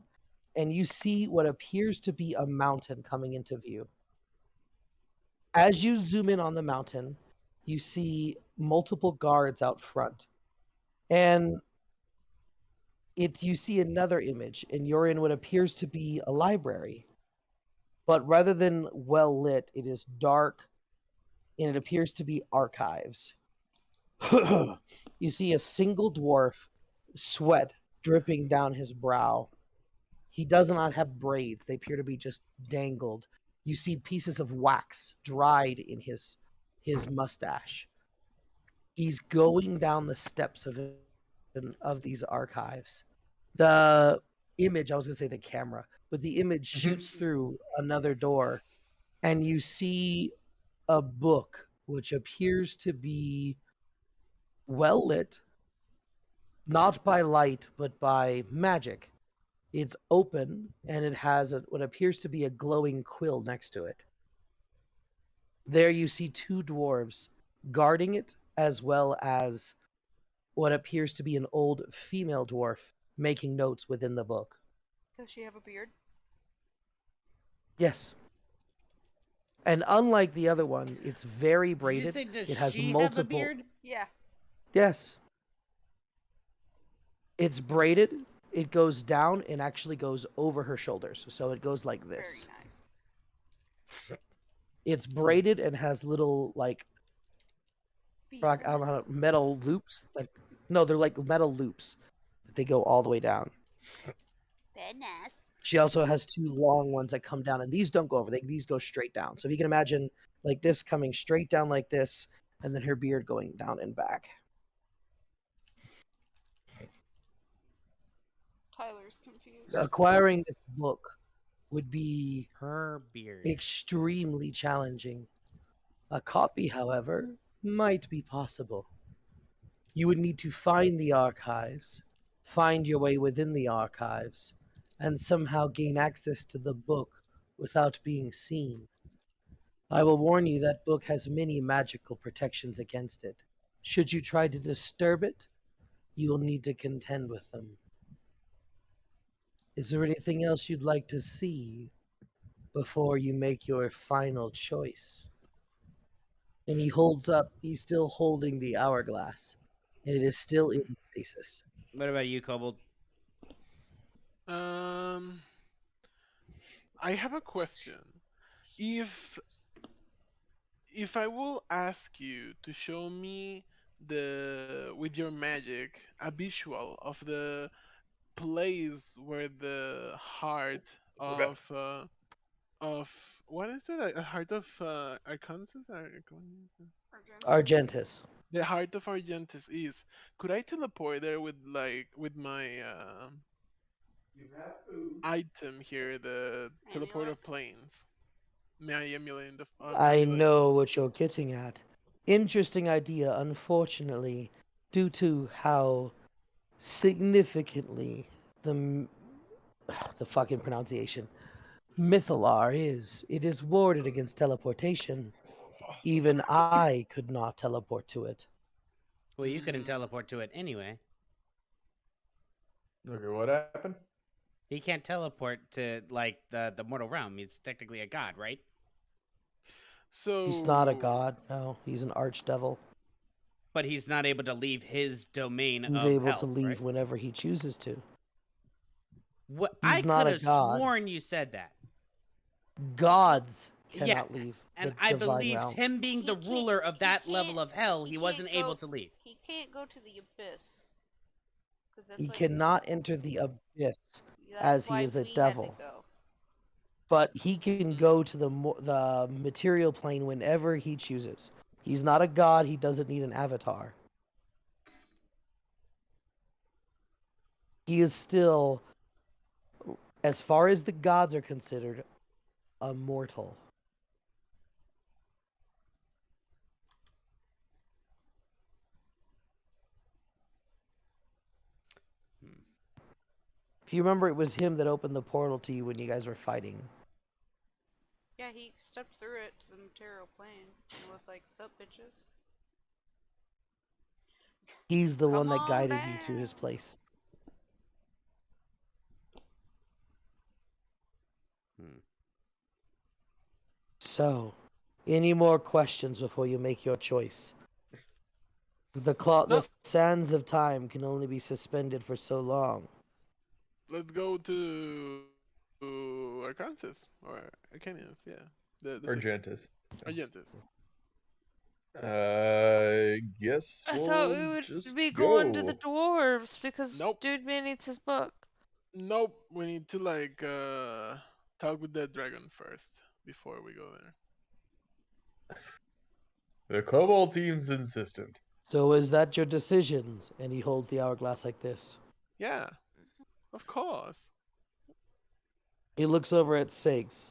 and you see what appears to be a mountain coming into view. As you zoom in on the mountain, you see multiple guards out front. And you see another image, and you're in what appears to be a library. But rather than well lit, it is dark, and it appears to be archives. You see a single dwarf, sweat dripping down his brow. He does not have braids, they appear to be just dangled. You see pieces of wax dried in his mustache. He's going down the steps of these archives. The image, I was gonna say the camera, but the image Mhm. shoots through another door, and you see a book which appears to be well lit, not by light, but by magic. It's open, and it has what appears to be a glowing quill next to it. There you see two dwarves guarding it, as well as what appears to be an old female dwarf making notes within the book. Does she have a beard? Yes. And unlike the other one, it's very Did you braided. say does It has she have a multiple. beard? Yeah. Yes. It's braided. It goes down and actually goes over her shoulders. So it goes like Very this. nice. It's braided and has little like Beads I don't know, metal loops. No, they're like metal loops. They go all the way down. Very nice. She also has two long ones that come down, and these don't go over. These go straight down. So if you can imagine like this coming straight down like this, and then her beard going down and back. Tyler's confused. Acquiring this book would be Her beard. extremely challenging. A copy, however, might be possible. You would need to find the archives, find your way within the archives, and somehow gain access to the book without being seen. I will warn you that book has many magical protections against it. Should you try to disturb it, you will need to contend with them. Is there anything else you'd like to see before you make your final choice? And he's still holding the hourglass, and it is still in stasis. What about you, Kobold? I have a question. If I will ask you to show me with your magic a visual of the place where the heart of what is it? A heart of Arkansas? Argentus. The heart of Argentus is. Could I teleport there with my item here, the teleporter Amulet? planes? May I emulate the? I emulate? know what you're getting at. Interesting idea, unfortunately, due to how significantly the fucking pronunciation Mythalar is. It is warded against teleportation. Even I could not teleport to it. Well, you couldn't teleport to it anyway. Okay, what happened? He can't teleport to like the mortal realm. He's technically a god, right? So He's not a god, no. He's an archdevil. But he's not able to leave his domain He's of able hell, to leave right? whenever he chooses to. What? He's I not could a have god. sworn you said that. Gods Yeah, cannot leave And the I divine believe realm. him being He the can't- ruler of he that level can't- of hell, he he wasn't can't able go- to leave. He can't go to the abyss. 'Cause that's He like, cannot enter the abyss, that's as he why is a we had to devil. go. but he can go to the material plane whenever he chooses. He's not a god. He doesn't need an avatar. He is still, as far as the gods are considered, a mortal. If you remember, it was him that opened the portal to you when you guys were fighting. Yeah, he stepped through it to the material plane and was like, "Sup, bitches." He's the one Come that on guided you to his down. place. Hmm. So, any more questions before you make your choice? The sands of time can only be suspended for so long. Let's go to Arkansas or Arcanius, yeah. The city. Argentus. Argentus. Guess I we'll thought we would just be going to the go. dwarves because Nope. Dude Man needs his book. Nope. We need to talk with the dragon first before we go there. The Kobold team's insistent. So is that your decision? And he holds the hourglass like this. Yeah. Of course. He looks over at Sakes.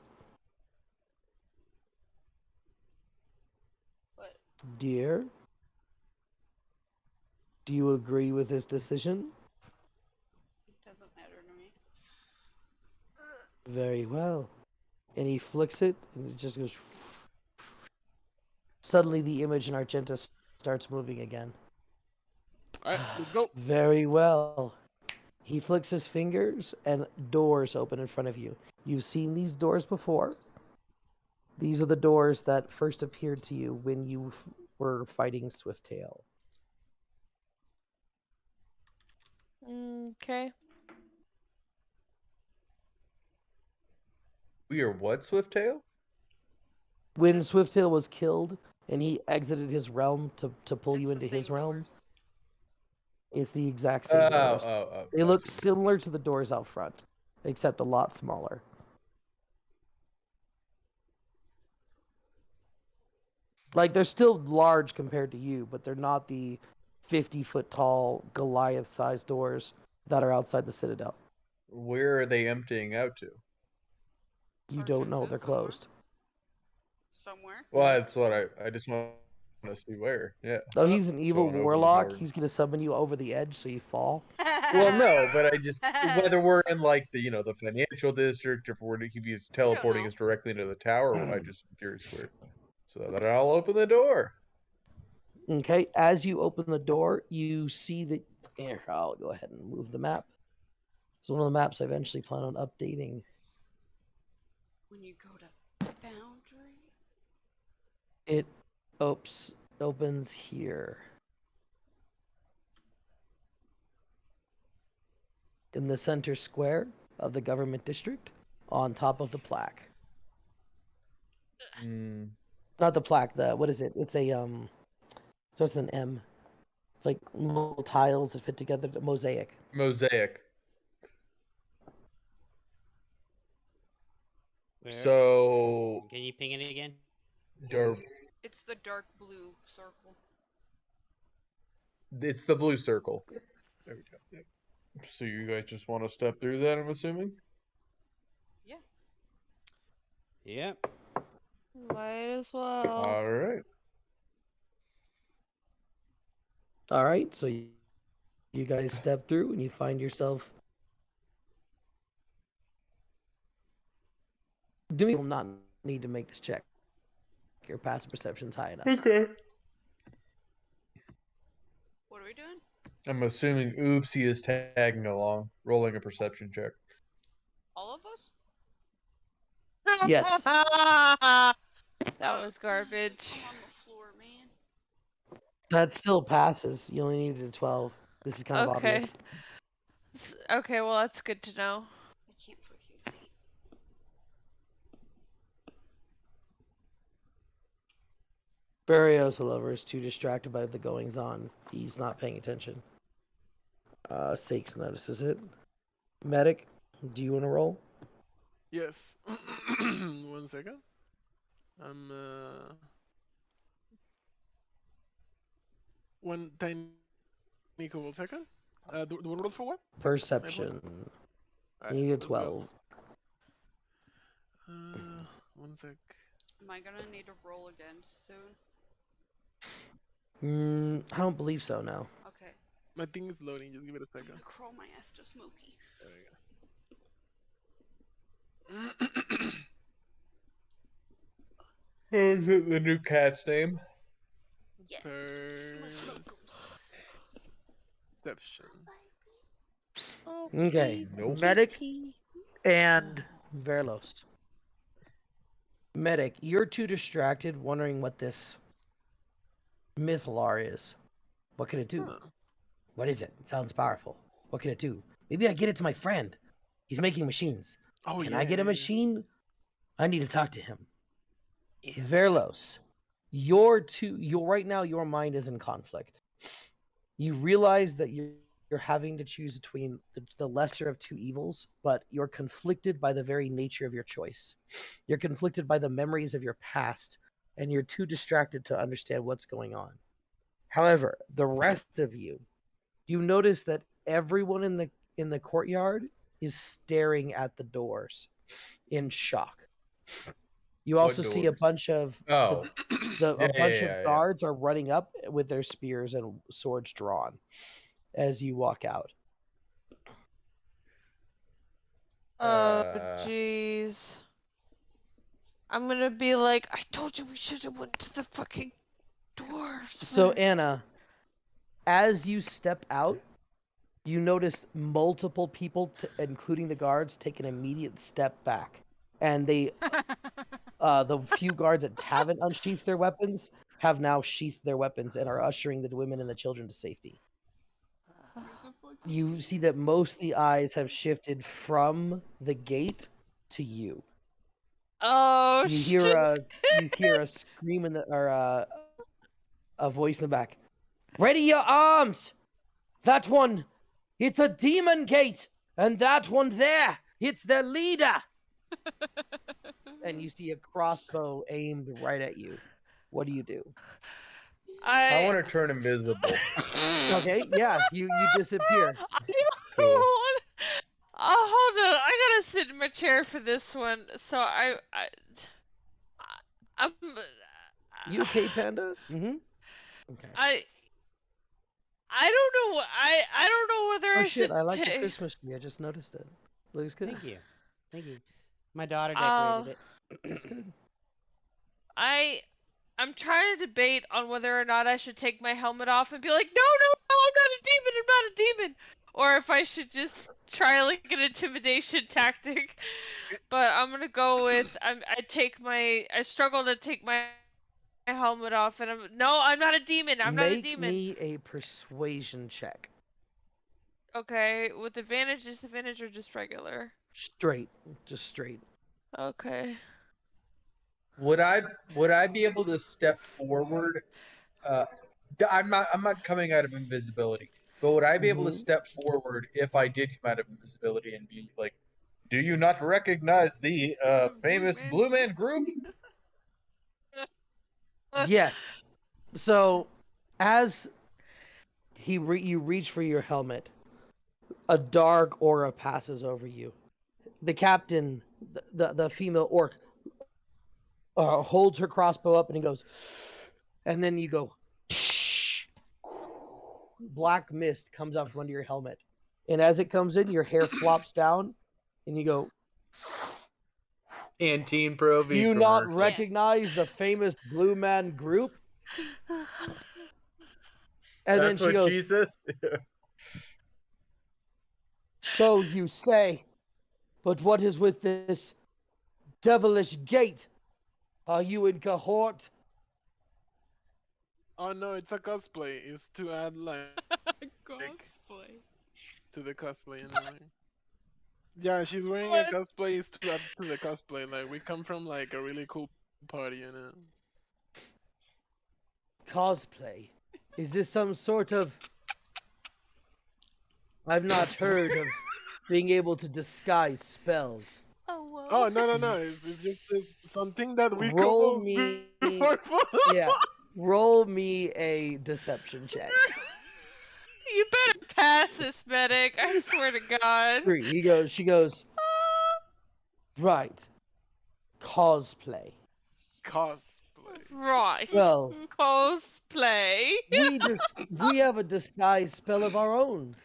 What? Dear, do you agree with this decision? It doesn't matter to me. Very well. And he flicks it, and it just goes. Suddenly, the image in Argenta starts moving again. Alright, let's go. Very well. He flicks his fingers, and doors open in front of you. You've seen these doors before. These are the doors that first appeared to you when you were fighting Swifttail. Okay. We are what, Swifttail? When Swifttail was killed, and he exited his realm to pull you It's the into his same realm, doors. it's the exact same doors. They I look see. similar to the doors out front, except a lot smaller. Like, they're still large compared to you, but they're not the 50-foot tall Goliath-sized doors that are outside the Citadel. Where are they emptying out to? You don't know. Argenta's They're somewhere. closed. Somewhere. Well, that's what I just want to see where. Yeah. Oh, he's an evil Someone open the warlock. door. He's going to summon you over the edge so you fall. Well, no, but I just whether we're in like the the financial district, or if we're if he's teleporting know. us directly into the tower, I just curious where, so that I'll open the door. Okay, as you open the door, you see that. Here, I'll go ahead and move the map. It's one of the maps I eventually plan on updating. When you go to Foundry. It opens here. In the center square of the government district, on top of the plaque. Mm, Not the plaque, what is it? It's a starts with an M. It's like little tiles that fit together, the mosaic. mosaic. Where? So, Can you ping it again? It's the dark blue circle. it's the blue circle. There we go. Yep. So you guys just want to step through that? I'm assuming. Yep. Might as well. All right. All right, so you guys step through and you find yourself. Do we will not need to make this check. Your passive perception's high enough. Okay. What are we doing? I'm assuming Oopsie is tagging along, rolling a perception check. All of us? Yes. That was garbage. I'm on the floor, man. That still passes. You only needed a 12. This is kind of Okay. obvious. Okay, well that's good to know. I can't fucking see. Barrios, however, is too distracted by the goings on. He's not paying attention. Sakes notices it. Medic, do you want to roll? Yes. 1 second. I'm one tiny cool second. Do we roll for what? Perception. Alright, You need a let's go. 12. 1 sec. Am I gonna need to roll again soon? I don't believe so, no. Okay. My thing is loading. Just give it a I'm second. gonna crawl my ass to Smokey. What is it, the new cat's name? Yeah. Smokums. Perception. Okay. Nope. Medic and Verlos. Medic, you're too distracted wondering what this Mythalar is. What can it do? Huh. What is it? It sounds powerful. What can it do? Maybe I get it to my friend. He's making machines. Oh, Can yeah, I get a yeah. machine? I need to talk to him. Verlos, you're right now your mind is in conflict. You realize that you're having to choose between the lesser of two evils, but you're conflicted by the very nature of your choice. You're conflicted by the memories of your past, and you're too distracted to understand what's going on. However, the rest of you notice that everyone in the courtyard is staring at the doors in shock. You What also see a doors? bunch of Oh, a Yeah, bunch yeah, of yeah. guards are running up with their spears and swords drawn as you walk out. Oh, Uh, jeez. I'm gonna be like, I told you we should have went to the fucking dwarves. So first." Anna, as you step out, you notice multiple people, including the guards, take an immediate step back, and the few guards that haven't unsheathed their weapons have now sheathed their weapons and are ushering the women and the children to safety. You see that most of the eyes have shifted from the gate to you. Oh You shit! hear a scream or a voice in the back. Ready your arms! That one, it's a demon gate, and that one there, it's their leader. And you see a crossbow aimed right at you. What do you do? I want to turn invisible. Okay, yeah, you disappear. I Cool. don't want. Hold on. I gotta sit in my chair for this one. So I'm. You okay, Panda? Mm-hmm. Okay. I don't know. I don't know whether Oh I shit, should I like the take. Christmas tree. I just noticed it. Looks good. Thank you. Thank you. My daughter Oh. decorated it. Looks good. I'm trying to debate on whether or not I should take my helmet off and be like, no, I'm not a demon, I'm not a demon, or if I should just try like an intimidation tactic. But I'm gonna go with I struggle to take my helmet off, and I'm not a demon. I'm not a Make demon. me a persuasion check. Okay, with advantage, disadvantage, or just regular? Straight. Just straight. Okay. Would I be able to step forward? I'm not coming out of invisibility, but would I be able to Mhm. step forward if I did come out of invisibility and be like, "Do you not recognize the famous Blue Man Group?" Yes. So, as you reach for your helmet, a dark aura passes over you. The captain, the female orc, holds her crossbow up and he goes, and then you go, black mist comes out from under your helmet, and as it comes in, your hair flops down, and you go, Canteen Pro V. do you not commercial. recognize the famous Blue Man Group? And That's then she what goes, she says. so you say, but what is with this devilish gate? Are you in cohort? Oh no, it's a cosplay. It's to add like Cosplay. to the cosplay anyway. Yeah, she's wearing What? a cosplay. It's to add to the cosplay. Like we come from like a really cool party, you know. Cosplay? Is this some sort of... I've not heard of being able to disguise spells. Oh, whoa. Oh no! It's something that we Roll couple me- before. Yeah, roll me a deception check. You better pass this, medic. I swear to God. 3. She goes, right. Cosplay. Cosplay. Right. Well, Cosplay. we have a disguise spell of our own.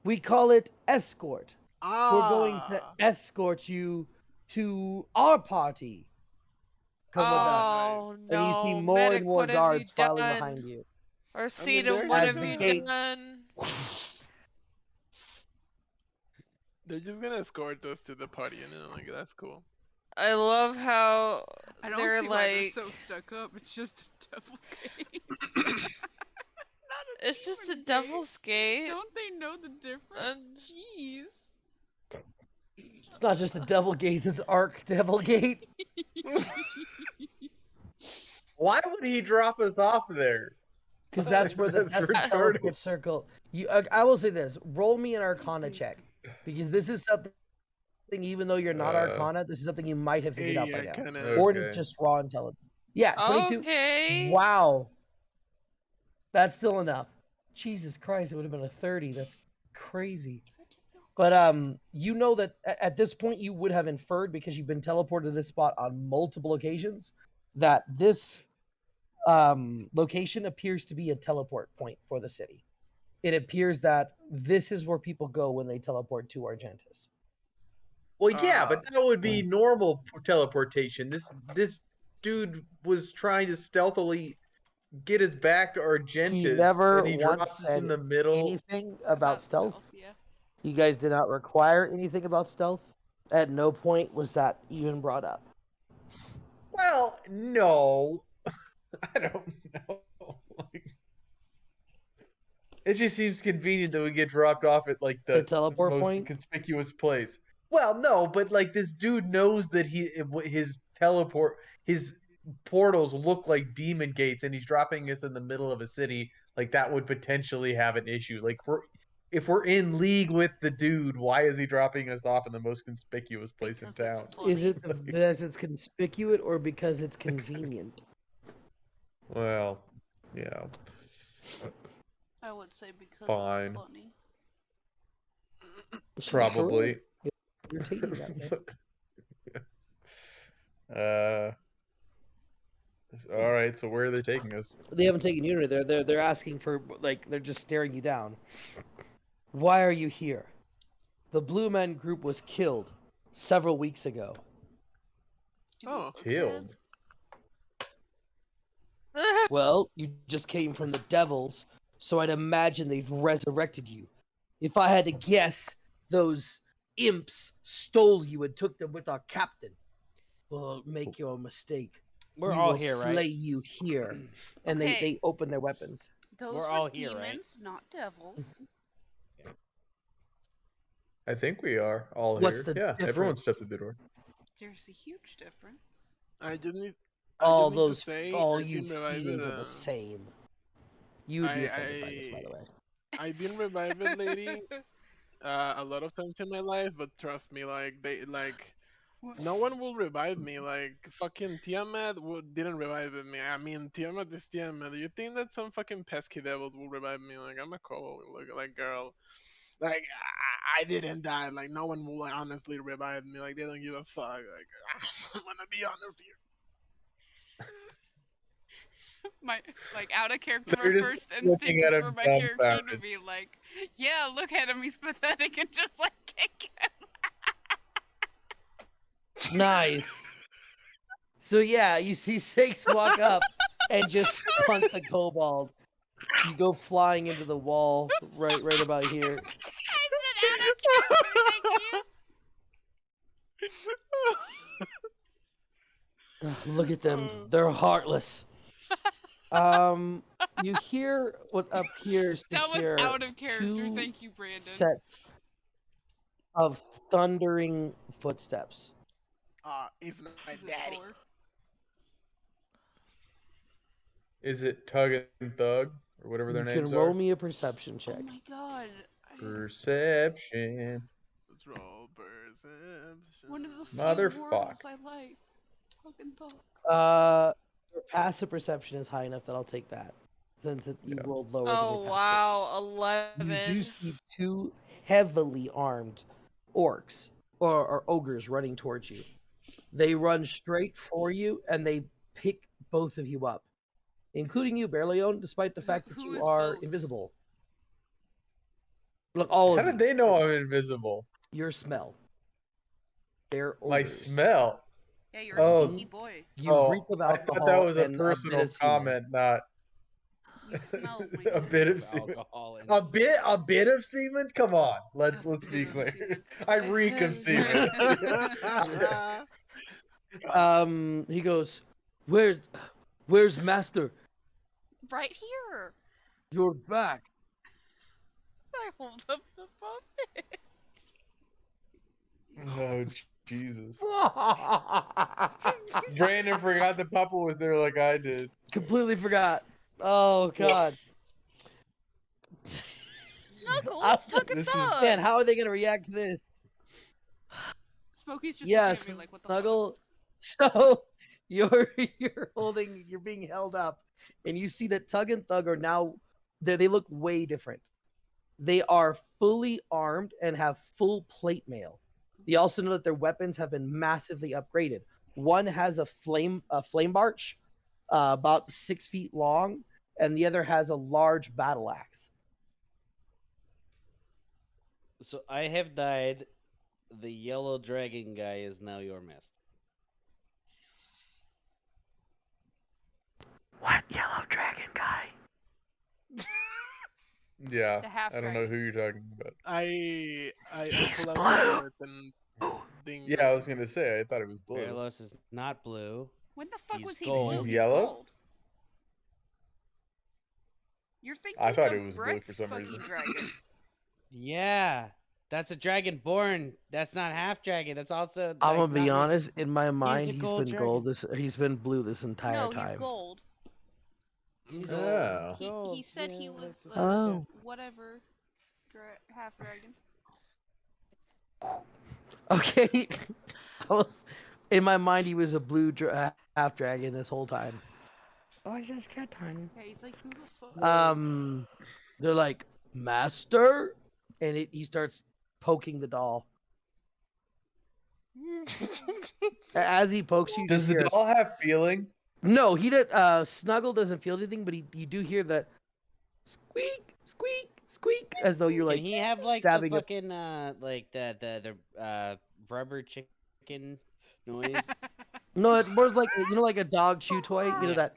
We call it escort. We're going to escort you to our party. Come with us. Oh no. And you see more medic, and more what have you guards filing done? behind you. Or I mean, Cedum, what As have the you gate- done? They're just gonna escort us to the party, you know, like that's cool. I love how I don't they're see why they're like so stuck up. It's just a devil gate. it's just a demon gate. devil's gate. Don't they know the difference? Jeez. It's not just the devil gate, it's Arc Devil Gate. Why would he drop us off there? Because that's where the That's best retarded. teleport circle. I will say this: roll me an Arcana check, because this is something. Even though you're not Arcana, this is something you might have figured out by now, kinda. or Okay. just raw intelligence. Yeah, 22. Okay. Wow, that's still enough. Jesus Christ, it would have been a 30. That's crazy. But you know that at this point you would have inferred, because you've been teleported to this spot on multiple occasions, that this location appears to be a teleport point for the city. It appears that this is where people go when they teleport to Argentus. Well, yeah, Uh, but that would be normal teleportation. This dude was trying to stealthily get us back to Argentus, He never and he once drops us said in the middle. anything about stealth. Yeah. You guys did not require anything about stealth. At no point was that even brought up. Well, no, I don't know. It just seems convenient that we get dropped off at like The the teleport most point? conspicuous place. Well, no, but like this dude knows that his portals look like demon gates, and he's dropping us in the middle of a city. Like that would potentially have an issue. Like if we're in league with the dude, why is he dropping us off in the most conspicuous place Because in it's town? funny. Is it because it's conspicuous or because it's convenient? Well, yeah. I would say because Fine. it's funny. She's Probably. correct. You're taking that way. All right. So where are they taking us? They haven't taken you anywhere. They're asking for, like, they're just staring you down. Why are you here? The Blue Men group was killed several weeks ago. Do we Oh. look Killed. dead? Well, you just came from the devils, so I'd imagine they've resurrected you. If I had to guess, those imps stole you and took them with our captain. Well, make your mistake. We're We all will here, slay right? you here. And Okay. they open their weapons. Those We're were all here, right? demons, not devils. I think we are all What's here. the Yeah, everyone difference? stepped through the door. There's a huge difference. I just need. All I just need to those, say, all I've you been revived, fiends are the same. You would be offended by this, by the way. I've been revived, lady, a lot of times in my life, but trust me, no one will revive me. Like fucking Tiamat didn't revive me. I mean, Tiamat is Tiamat. Do you think that some fucking pesky devils will revive me? Like I'm a cool like girl. Like I didn't die. Like no one will honestly revive me. Like they don't give a fuck. Like I wanna be honest here. My out of character, They're my just first looking instinct at is him for my character to dumbfounded. be like, "Yeah, look at him, he's pathetic," and just like kick him. Nice. So yeah, you see Sakes walk up and just punch the kobold. You go flying into the wall right about here. I said out of character, thank you. Ugh, look at them. They're heartless. You hear what appears to That was hear out of character. two Thank you, Brandon. sets of thundering footsteps. If not my Is it daddy. Thor? Is it Tug and Thug or whatever their You can names roll are? me a perception check. Oh my god. Perception. Let's roll perception. One of the few Motherfuck. words I like. Talk and talk. Your passive perception is high enough that I'll take that, since you Yeah. rolled lower than Oh your passive. wow, You 11. do see two heavily armed orcs or ogres running towards you. They run straight for you and they pick both of you up, including you, Berleon, despite the fact that Who you is are both? invisible. Look, all How of did you. they know I'm invisible? Your smell. They're My ogres. smell. Yeah, you're a Oh. stinky boy. You reek of I alcohol. thought that was a and personal bit of semen. comment, not You smell my a god. bit of semen. Alcohol and A bit of semen? Come on, let's A be bit of clear. semen. I reek of semen. He goes, Where's Master? Right here. You're back. I hold up the puppet. Oh Jesus! Brandon forgot the puppet was there like I did. Completely forgot. Oh god. Snuggle, let's talk This is- about. Man, how are they gonna react to this? Smokey's just Yeah, looking at me like, what the fuck? Snuggle. So you're you're being held up, and you see that Tug and Thug are now they look way different. They are fully armed and have full plate mail. You also know that their weapons have been massively upgraded. One has a flame barge, about 6 feet long, and the other has a large battle axe. So I have died. The yellow dragon guy is now your master. What yellow dragon guy? Yeah, The half I don't know dragon. who you're talking about. I He's pull out blue. my helmet and ding. Yeah, I was gonna say I thought it was blue. Fairlos is not blue. When the fuck He's was he gold. blue? He's He's yellow? gold. You're thinking I thought of it was blue Brett's for some fucking reason. dragon. Yeah, that's a dragonborn. That's not half dragon. That's also. I'm like, gonna be not- honest. In my mind, he's gold been dragon. He's been blue this entire No, time. he's gold. He's Oh. He gold. said he Yeah, was that's Oh. whatever, half dragon. Okay. I was in my mind. He was a blue half dragon this whole time. Oh, he's just cat time. Yeah, he's like, who the fuck? They're like, master, and he starts poking the doll. As he pokes you, Does just the hear doll have feeling? no, he did. Snuggle doesn't feel anything, but you do hear that squeak, squeak, squeak, as though you're like Can he have like stabbing the it. fucking like the rubber chicken noise? No, it's more like like a dog chew toy. You know Yeah. that.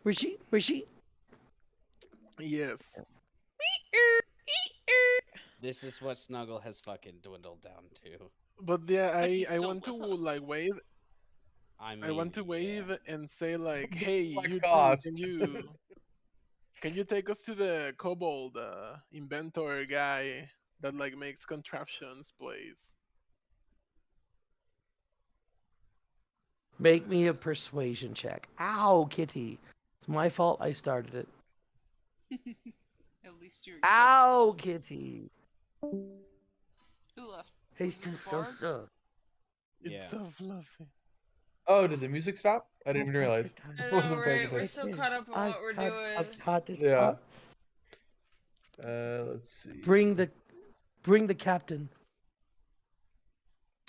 Where's she? Yes. This is what Snuggle has fucking dwindled down to. But yeah, But he's I still want to with us. like wave. I mean, I want to wave yeah. and say like, hey, My you two, cost. can you take us to the kobold inventor guy that like makes contraptions, please? Make me a persuasion check. Ow, kitty. It's my fault. I started it. At least you're. Ow, kitty. Who left? He's Was it just the so bard? stuck. It's Yeah. so fluffy. Oh, did the music stop? I didn't even realize. I I know, wasn't paying right? We're attention. so caught up on what we're doing. I've caught this. Yeah. up. Let's see. Bring the captain.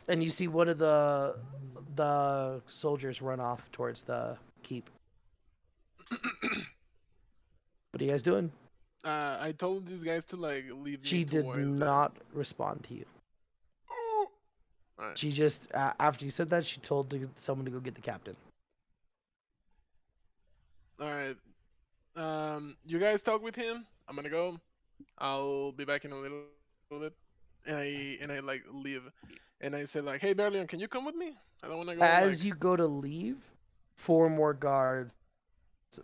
And you see one of the soldiers run off towards the keep. What are you guys doing? I told these guys to like leave me She did towards the- not respond to you. Alright. She just after you said that, she told someone to go get the captain. Alright. You guys talk with him. I'm gonna go. I'll be back in a little bit. And I like leave. And I say like, hey Berlion, can you come with me? I don't wanna go As like... you go to leave, 4 more guards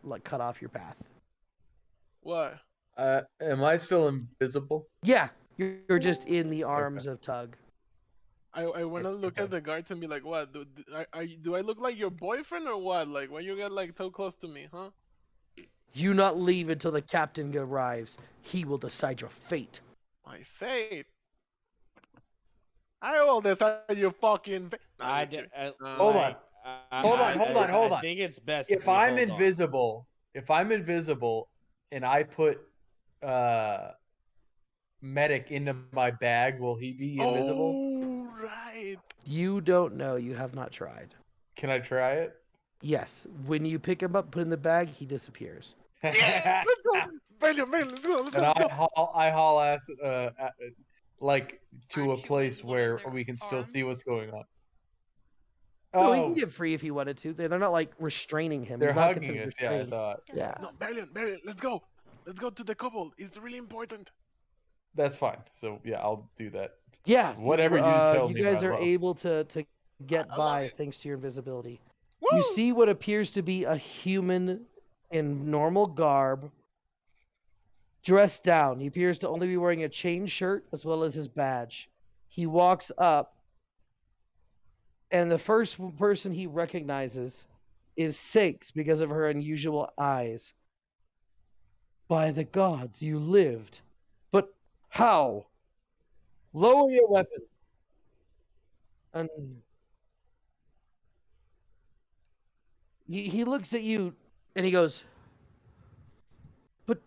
like cut off your path. What? Am I still invisible? Yeah, you're just in the arms of Tug. I wanna look Okay. at the guards and be like, what? Do I look like your boyfriend or what? Like, why you get like so close to me, huh? You not leave until the captain arrives. He will decide your fate. My fate. I will decide your fucking fate. Nah, I just did. kidding. Hold on. Hold on. I think it's best If we I'm hold on. invisible, and I put medic into my bag, will he be invisible? Oh, right. You don't know. You have not tried. Can I try it? Yes. When you pick him up, put in the bag, he disappears. Yeah, let's go. Berlion, let's go. Let's And go. I haul ass like to Aren't a you place in one where of their we can still see arms? what's going on. No, he Oh, can get free if he wanted to. They're not like restraining him. they're He's not hugging considered us. Yeah, I restrained. thought. Yeah. No, Berlion, let's go. Let's go to the kobold. It's really important. That's fine. So yeah, I'll do that. Yeah. Whatever you tell you me, guys I are will. able to get I love by it. thanks to your invisibility. Woo! You see what appears to be a human in normal garb, dressed down. He appears to only be wearing a chain shirt as well as his badge. He walks up, and the first person he recognizes is Sakes because of her unusual eyes. By the gods, you lived. But how? Lower your weapons. And he looks at you and he goes, but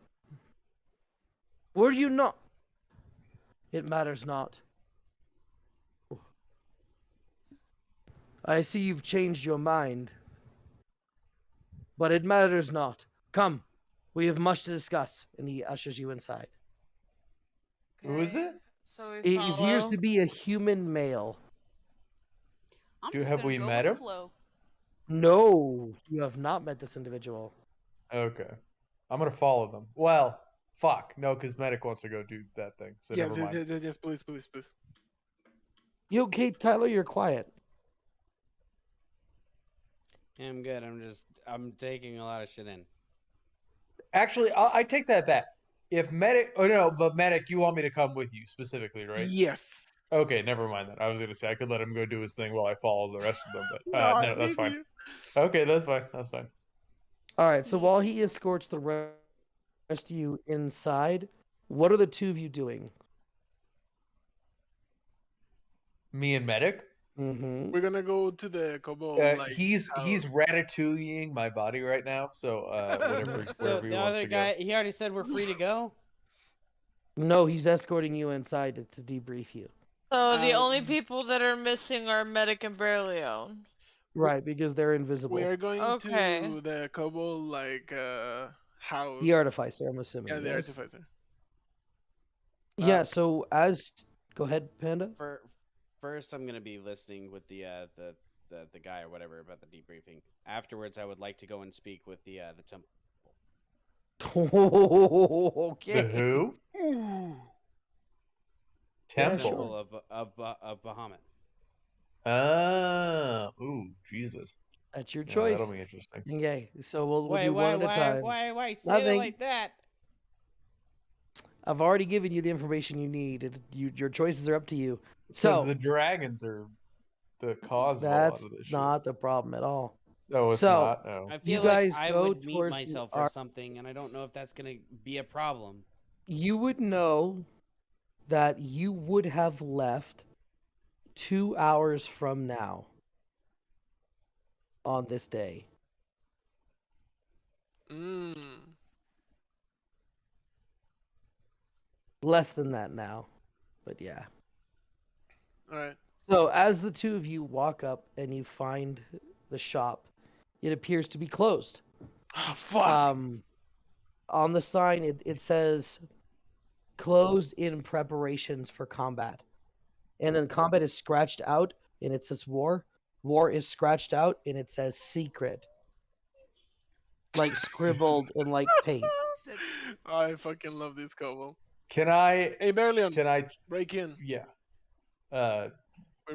were you not? It matters not. I see you've changed your mind. But it matters not. Come, we have much to discuss. And he ushers you inside. Who is Okay, it? So we He appears follow. to be a human male. I'm Do- just have gonna we go met with him? the flow. No, you have not met this individual. Okay. I'm gonna follow them. Well, fuck. No, because Medic wants to go do that thing. So Yes, never mind. yes, please, please, please. You okay, Tyler? You're quiet. Yeah, I'm good. I'm taking a lot of shit in. Actually, I take that back. If Medic, oh no, but Medic, you want me to come with you specifically, right? Yes. Okay, never mind that. I was gonna say I could let him go do his thing while I follow the rest of them, but No, I no, that's need fine. you. Okay, that's fine. That's fine. All right. So Needs while to he go escorts the rest of you inside, what are the two of you doing? Me and Medic. Mm-hmm. We're gonna go to the kobold. He's house. ratatouilleing my body right now, so whatever So wherever he the wants other to guy, he already said we're free to go. No, he's escorting you inside to debrief you. So the only Um, people that are missing are Medic and Berlioz. Right, because they're invisible. We are going Okay. to the kobold house. The artificer, I'm assuming. Yeah, the yes? artificer. Yeah. So go ahead, Panda. First, I'm gonna be listening with the guy or whatever about the debriefing. Afterwards, I would like to go and speak with the temple. Okay. The who? Yeah, Temple. sure. Of Bahamut. Ooh, Jesus. That's your Yeah, choice. that'll be interesting. Okay, so we'll Wait, do one at a time. why say Nothing. it like that? I've already given you the information you need. Your choices are up to you. Because So the dragons are the cause of a lot that's of this shit. not the problem at all. No, it's so- not. No. I You feel guys like I go would meet towards the myself or something, and I don't know if that's gonna be a problem. You would know that you would have left 2 hours from now on this day. Mm. Less than that now, but yeah. All right. So as the two of you walk up and you find the shop, it appears to be closed. Oh, fuck. On the sign it says closed in preparations for combat. And then combat is scratched out and it says war. War is scratched out and it says secret. Like scribbled in like paint. That's I fucking love this kobold. Can I? Hey, Berlion, Can I? break in. Yeah. We're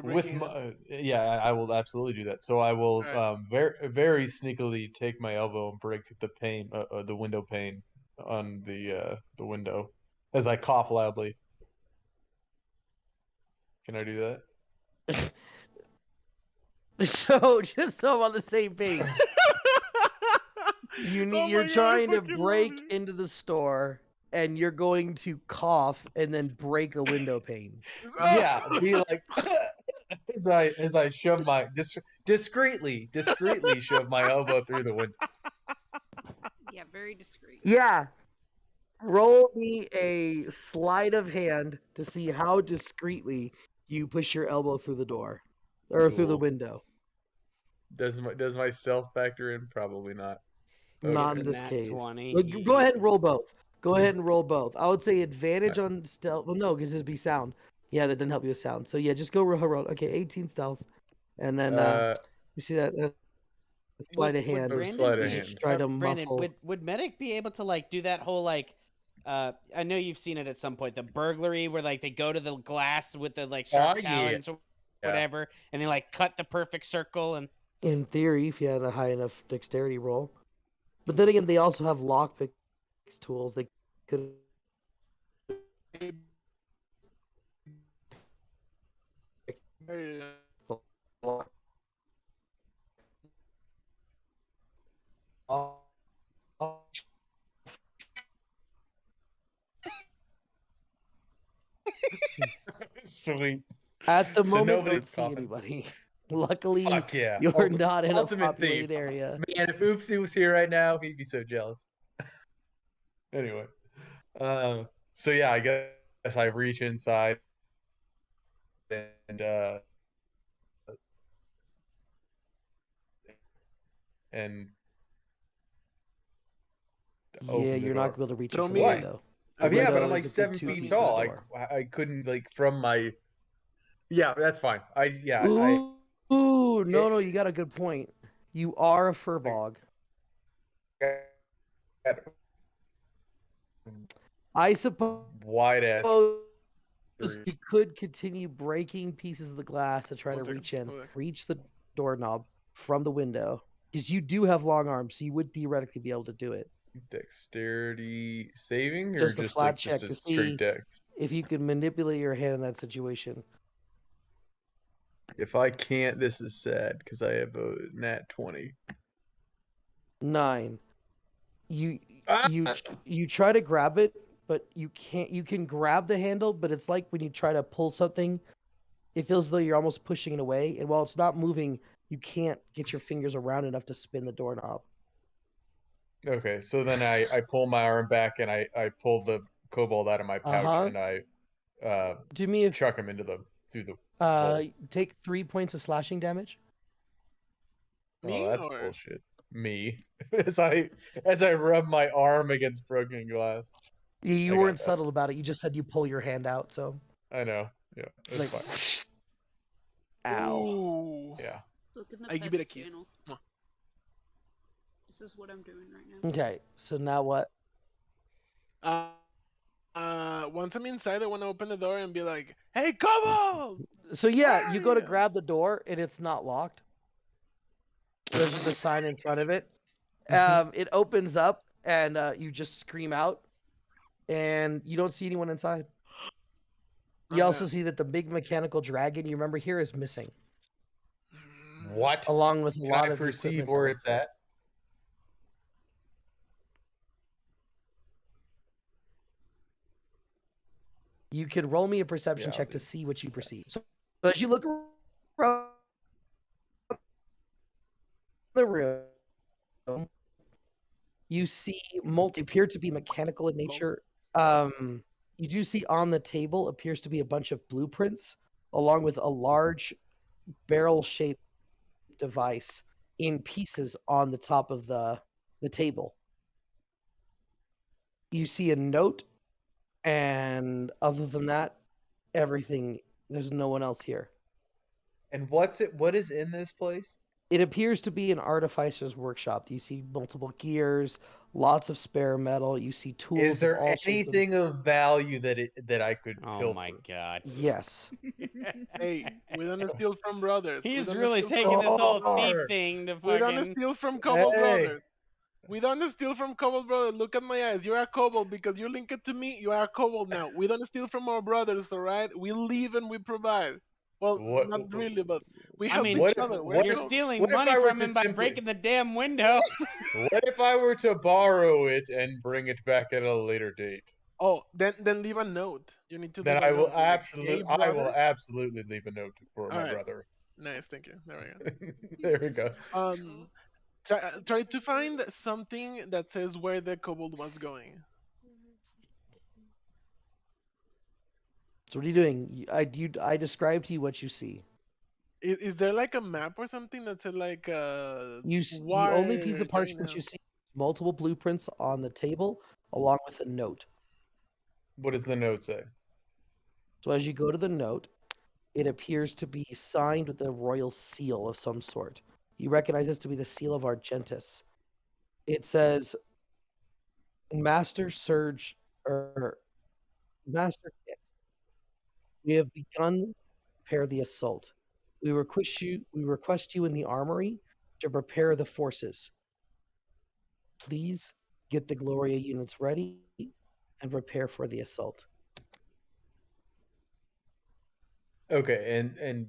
With breaking my, in. yeah, I will absolutely do that. So I will Alright. very sneakily take my elbow and break the pane, the window pane on the window as I cough loudly. Can I do that? So just so I'm on the same page. You're trying to break into the store and you're going to cough and then break a window pane. Yeah, be like as I shove my discreetly shove my elbow through the window. yeah, very discreet. Yeah. Roll me a sleight of hand to see how discreetly you push your elbow through the door or through the Cool. window. Does my stealth factor in? Probably not. Not It's in a this nat case. 20. But go ahead and roll both. Go ahead and roll both. I would say advantage on stealth. Well, no, because it'd be sound. Yeah, that didn't help you with sound. So yeah, just go roll. Okay, 18 stealth, and then you see that sleight of hand. Brandon sleight of is hand. try to Brandon, muffle. would Medic be able to like do that whole like I know you've seen it at some point, the burglary where like they go to the glass with the like sharp yeah. talons or whatever, and they like cut the perfect circle and In theory, if you had a high enough dexterity roll, but then again, they also have lockpick tools. They could. Sweet. At the So moment, don't nobody's see coughing. anybody. Luckily, Fuck yeah. you're not in a Ultimate populated thief. area. Man, if Oopsie was here right now, he'd be so jealous. Anyway, so yeah, I guess I reach inside and and Yeah, open the you're not door. gonna be able to reach it Throw from me the Why? window. Oh, The yeah, but window I'm like is a good 7 2 feet feet from tall. the I door. I couldn't like from my. Yeah, that's fine. I Ooh, no, it- no, you got a good point. You are a like, furbog. got I suppose wide ass. you could continue breaking pieces of the glass to try One to second, reach in, hold on. reach the doorknob from the window, because you do have long arms, so you would theoretically be able to do it. Dexterity saving or Just a flat like check just a to straight see dex? if you can manipulate your hand in that situation. If I can't, this is sad because I have a nat 20. 9. You Ah! you try to grab it, but you can't. You can grab the handle, but it's like when you try to pull something, it feels as though you're almost pushing it away, and while it's not moving, you can't get your fingers around enough to spin the doorknob. Okay, so then I pull my arm back and I pull the kobold out of my pouch Uh-huh. and I Do me a chuck him into the through the hole. take 3 points of slashing damage. Me Oh, that's or bullshit. Me. as I rub my arm against broken glass. You I got weren't that. subtle about it. You just said you pull your hand out, so I know. Yeah, it's that's like, fine. ow. Ooh. Yeah. Look in the I give it a pets kiss. channel. Mwah. This is what I'm doing right now. Okay, so now what? Once I'm inside, I want to open the door and be like, "Hey, Kobold!" So yeah, Where you are go to you? grab the door and it's not locked. There's just a sign in front of it. It opens up and you just scream out, and you don't see anyone inside. You I'm also down. see that the big mechanical dragon you remember here is missing, What? along with a Can lot I of the perceive equipment. where it's at? You could roll me a perception Yeah, I'll check do to it. see what you perceive. So as you look around the room, you see appear to be mechanical in nature. You do see on the table appears to be a bunch of blueprints, along with a large barrel-shaped device in pieces on the top of the table. You see a note, and other than that, everything. There's no one else here. And what is in this place? It appears to be an artificer's workshop. You see multiple gears, lots of spare metal. You see tools. Is there of all sorts of- anything of value that I could Oh pilfer? my god. Yes. Hey, we don't steal from brothers. We He's don't really steal taking from- this whole thief Lord. thing to We don't fucking. steal from Kobold Hey. brothers. We don't steal from Kobold brothers. Look at my eyes. You're a Kobold because you link it to me. You are a Kobold now. We don't steal from our brothers, all right? We live and we provide. Well, What- not really, but we I help mean, each what if- other. what We're You're if- Kobold. stealing what if money I were from to him by simply- breaking the damn window. What if I were to borrow it and bring it back at a later date? Oh, then leave a note. You need to. Then leave a I will note. Like, absolutely, "Hey, I will brother." absolutely leave a note for my Alright. brother. Nice, thank you. There we go. There we go. Try to find something that says where the kobold was going. So what are you doing? I described to you what you see. Is there like a map or something that said like The why only piece of going parchment now? you see is multiple blueprints on the table, along with a note. What does the note say? So as you go to the note, it appears to be signed with a royal seal of some sort. You recognize this to be the seal of Argentus. It says, Master Surge, or Master Hicks, we have begun to prepare the assault. We request you in the armory to prepare the forces. Please get the Gloria units ready and prepare for the assault. Okay, and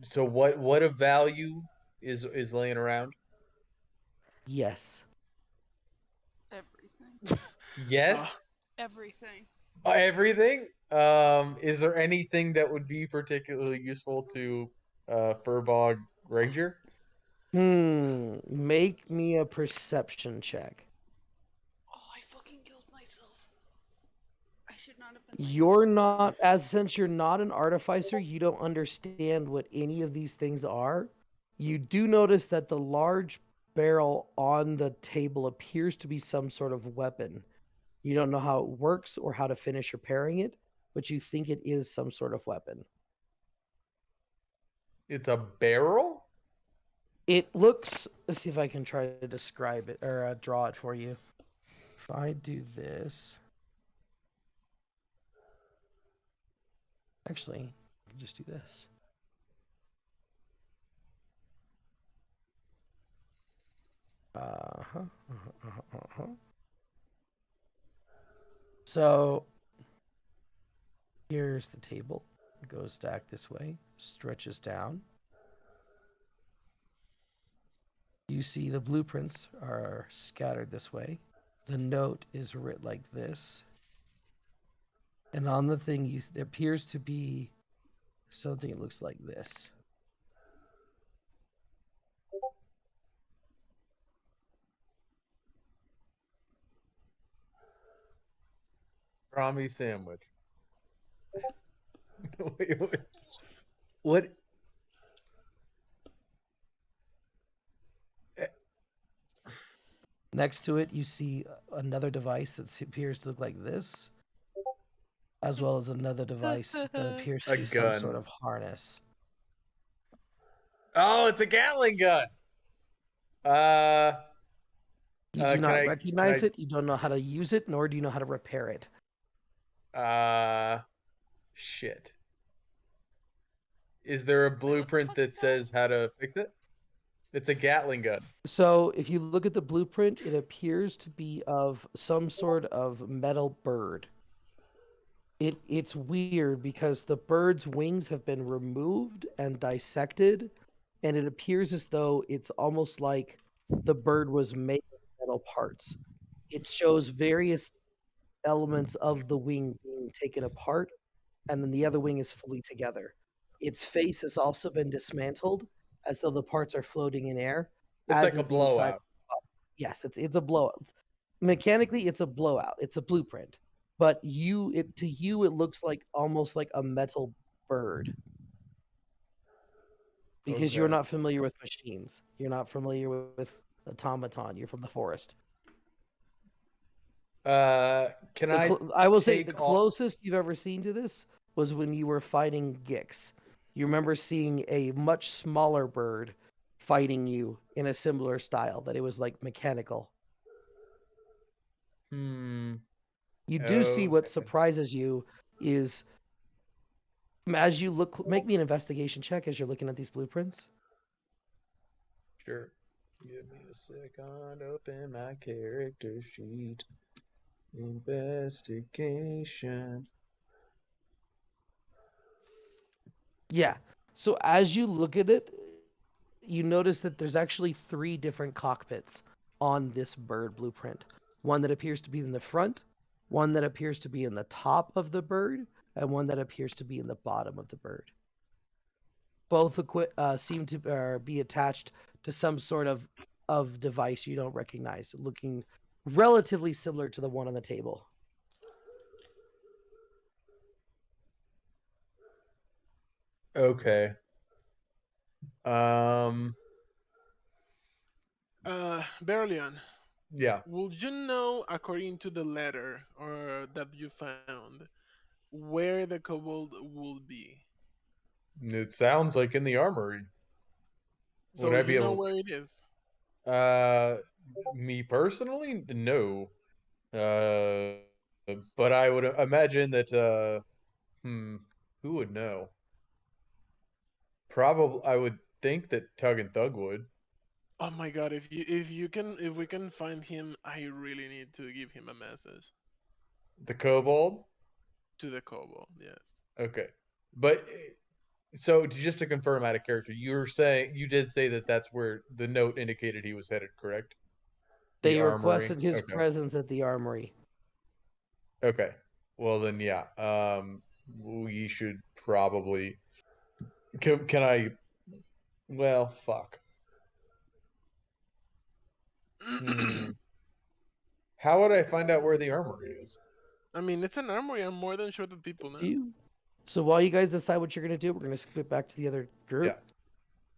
so what of value is laying around? Yes. Everything. Yes, Everything. everything. Is there anything that would be particularly useful to Furbog Ranger? Make me a perception check. Oh, I fucking killed myself. I should not have been. You're not, as since you're not an artificer, you don't understand what any of these things are. You do notice that the large barrel on the table appears to be some sort of weapon. You don't know how it works or how to finish repairing it, but you think it is some sort of weapon. It's a barrel? It looks. Let's see if I can try to describe it or draw it for you. If I do this. Actually, I can just do this. So here's the table. It goes back this way, stretches down. You see the blueprints are scattered this way. The note is writ like this. And on the thing, there appears to be something that looks like this. Rami sandwich. Wait. What? Next to it, you see another device that appears to look like this, as well as another device that appears to A be some gun. sort of harness. Oh, it's a Gatling gun. You do can not I- recognize can I- it, you don't know how to use it, nor do you know how to repair it. Shit. Is there a blueprint fuck that is that? says how to fix it? It's a Gatling gun. So if you look at the blueprint, it appears to be of some sort of metal bird. It's weird because the bird's wings have been removed and dissected, and it appears as though it's almost like the bird was made of metal parts. It shows various elements of the wing being taken apart, and then the other wing is fully together. Its face has also been dismantled, as though the parts are floating in air. It's as like a is the inside. blowout. Yes, it's a blowout. Mechanically, it's a blowout. It's a blueprint, but to you it looks like almost like a metal bird. Because you're Okay. not familiar with machines. You're not familiar with automaton. You're from the forest. Can I will say the take off- closest you've ever seen to this was when you were fighting Gix. You remember seeing a much smaller bird fighting you in a similar style, that it was like mechanical. Hmm. You do see what Okay. surprises you is as you look. Make me an investigation check as you're looking at these blueprints. Sure. Give me a second. Open my character sheet. Investigation. Yeah. So as you look at it, you notice that there's actually 3 different cockpits on this bird blueprint. One that appears to be in the front, one that appears to be in the top of the bird, and one that appears to be in the bottom of the bird. Both seem to be attached to some sort of device you don't recognize, looking relatively similar to the one on the table. Okay. Berlion, Yeah. would you know, according to the letter or that you found, where the kobold would be? It sounds like in the armory. So Would I you be know able? where it is. Me personally, no. But I would imagine that. Who would know? Probably, I would think that Tug and Thug would. Oh my god, if we can find him, I really need to give him a message The kobold. to the kobold. Yes. Okay, but so just to confirm out of character, you did say that that's where the note indicated he was headed, correct? The They armory? requested his Okay. presence at the armory. Okay. Well then, yeah. We should probably. Can I? Well, fuck. How would I find out where the armory is? I mean, it's an armory. I'm more than sure that people know. Do you? So while you guys decide what you're gonna do, we're gonna skip back to the other group. Yeah.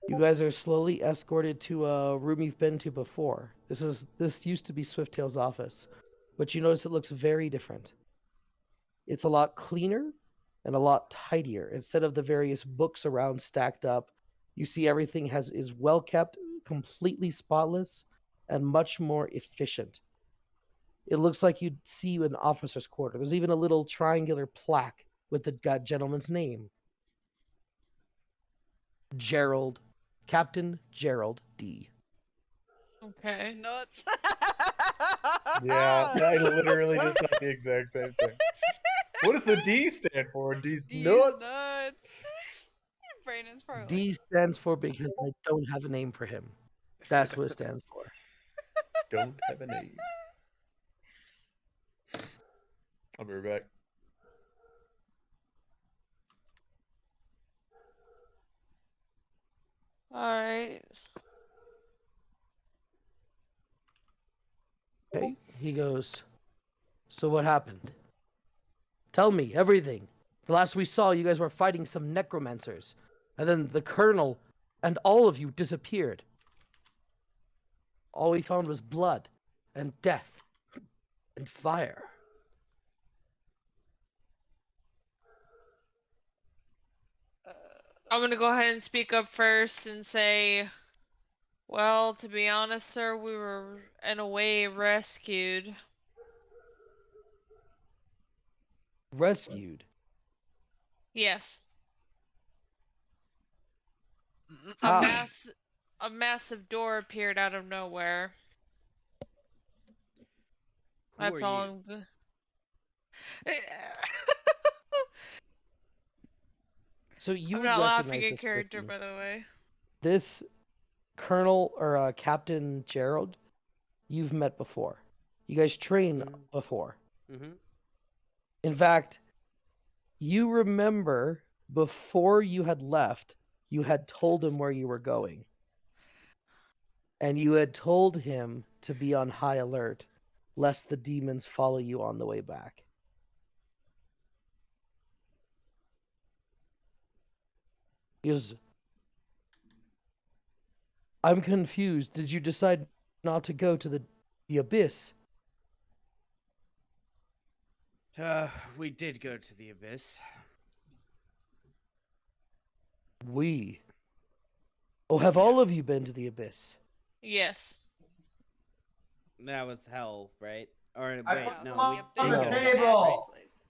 You guys are slowly escorted to a room you've been to before. This used to be Swifttail's office, but you notice it looks very different. It's a lot cleaner and a lot tidier. Instead of the various books around stacked up, you see everything is well kept, completely spotless, and much more efficient. It looks like you'd see an officer's quarter. There's even a little triangular plaque with the gentleman's name. Gerald, Captain Gerald D. Okay. He's nuts. Yeah, I literally just said the exact same thing. What does the D stand for? D's D's nuts. nuts. Brandon's probably D like, stands for because I don't have a name for him. That's what it stands for. Don't have a name. I'll be right back. Alright. Okay. He goes, so what happened? Tell me everything. The last we saw, you guys were fighting some necromancers. And then the colonel and all of you disappeared. All we found was blood and death and fire. I'm gonna go ahead and speak up first and say, well, to be honest, sir, we were in a way rescued. Rescued. Yes. How? A massive door appeared out of nowhere. Who That's are all you? I'm. So you I'm would not laughing recognize in this character, person. by the way. This Colonel or Captain Gerald, you've met before. You guys trained Mhm. before. Mm-hmm. In fact, you remember before you had left, you had told him where you were going. And you had told him to be on high alert, lest the demons follow you on the way back. He goes, I'm confused. Did you decide not to go to the abyss? We did go to the abyss. We. Oh, have all of you been to the abyss? Yes. That was hell, right? Or I wait, put no, them we on did the go to table. place.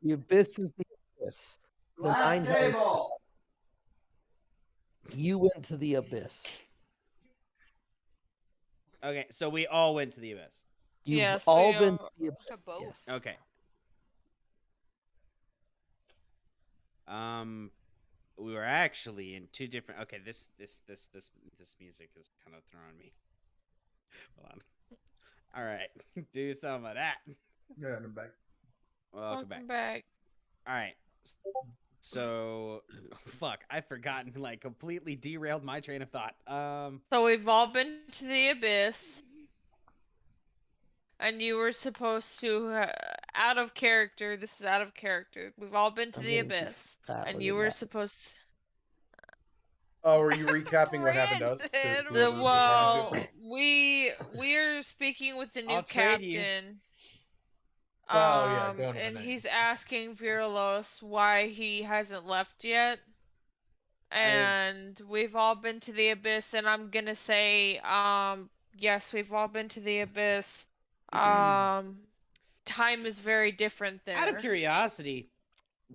The abyss is the abyss. The Last nine hells. table. You went to the abyss. Okay, so we all went to the abyss. You've Yes, all we been all- to the abyss. To both. Yes. Okay. We were actually in two different. Okay, this music is kind of throwing me. Hold on. All right, do some of that. Yeah, I'm back. Welcome back. All right. So, fuck, I've forgotten. Like, completely derailed my train of thought. So we've all been to the abyss, and you were supposed to, out of character. This is out of character. We've all been to I'm the getting too abyss, fat, and look you at were that. supposed. Oh, were you recapping what happened to us? Brandon, To whoever was Well, running we're speaking with the new I'll trade you. captain. Oh, yeah, don't And know. he's asking Viralos why he hasn't left yet. And we've all been to the abyss, and I'm gonna say, yes, we've all been to the abyss. Time is very different there. Out of curiosity,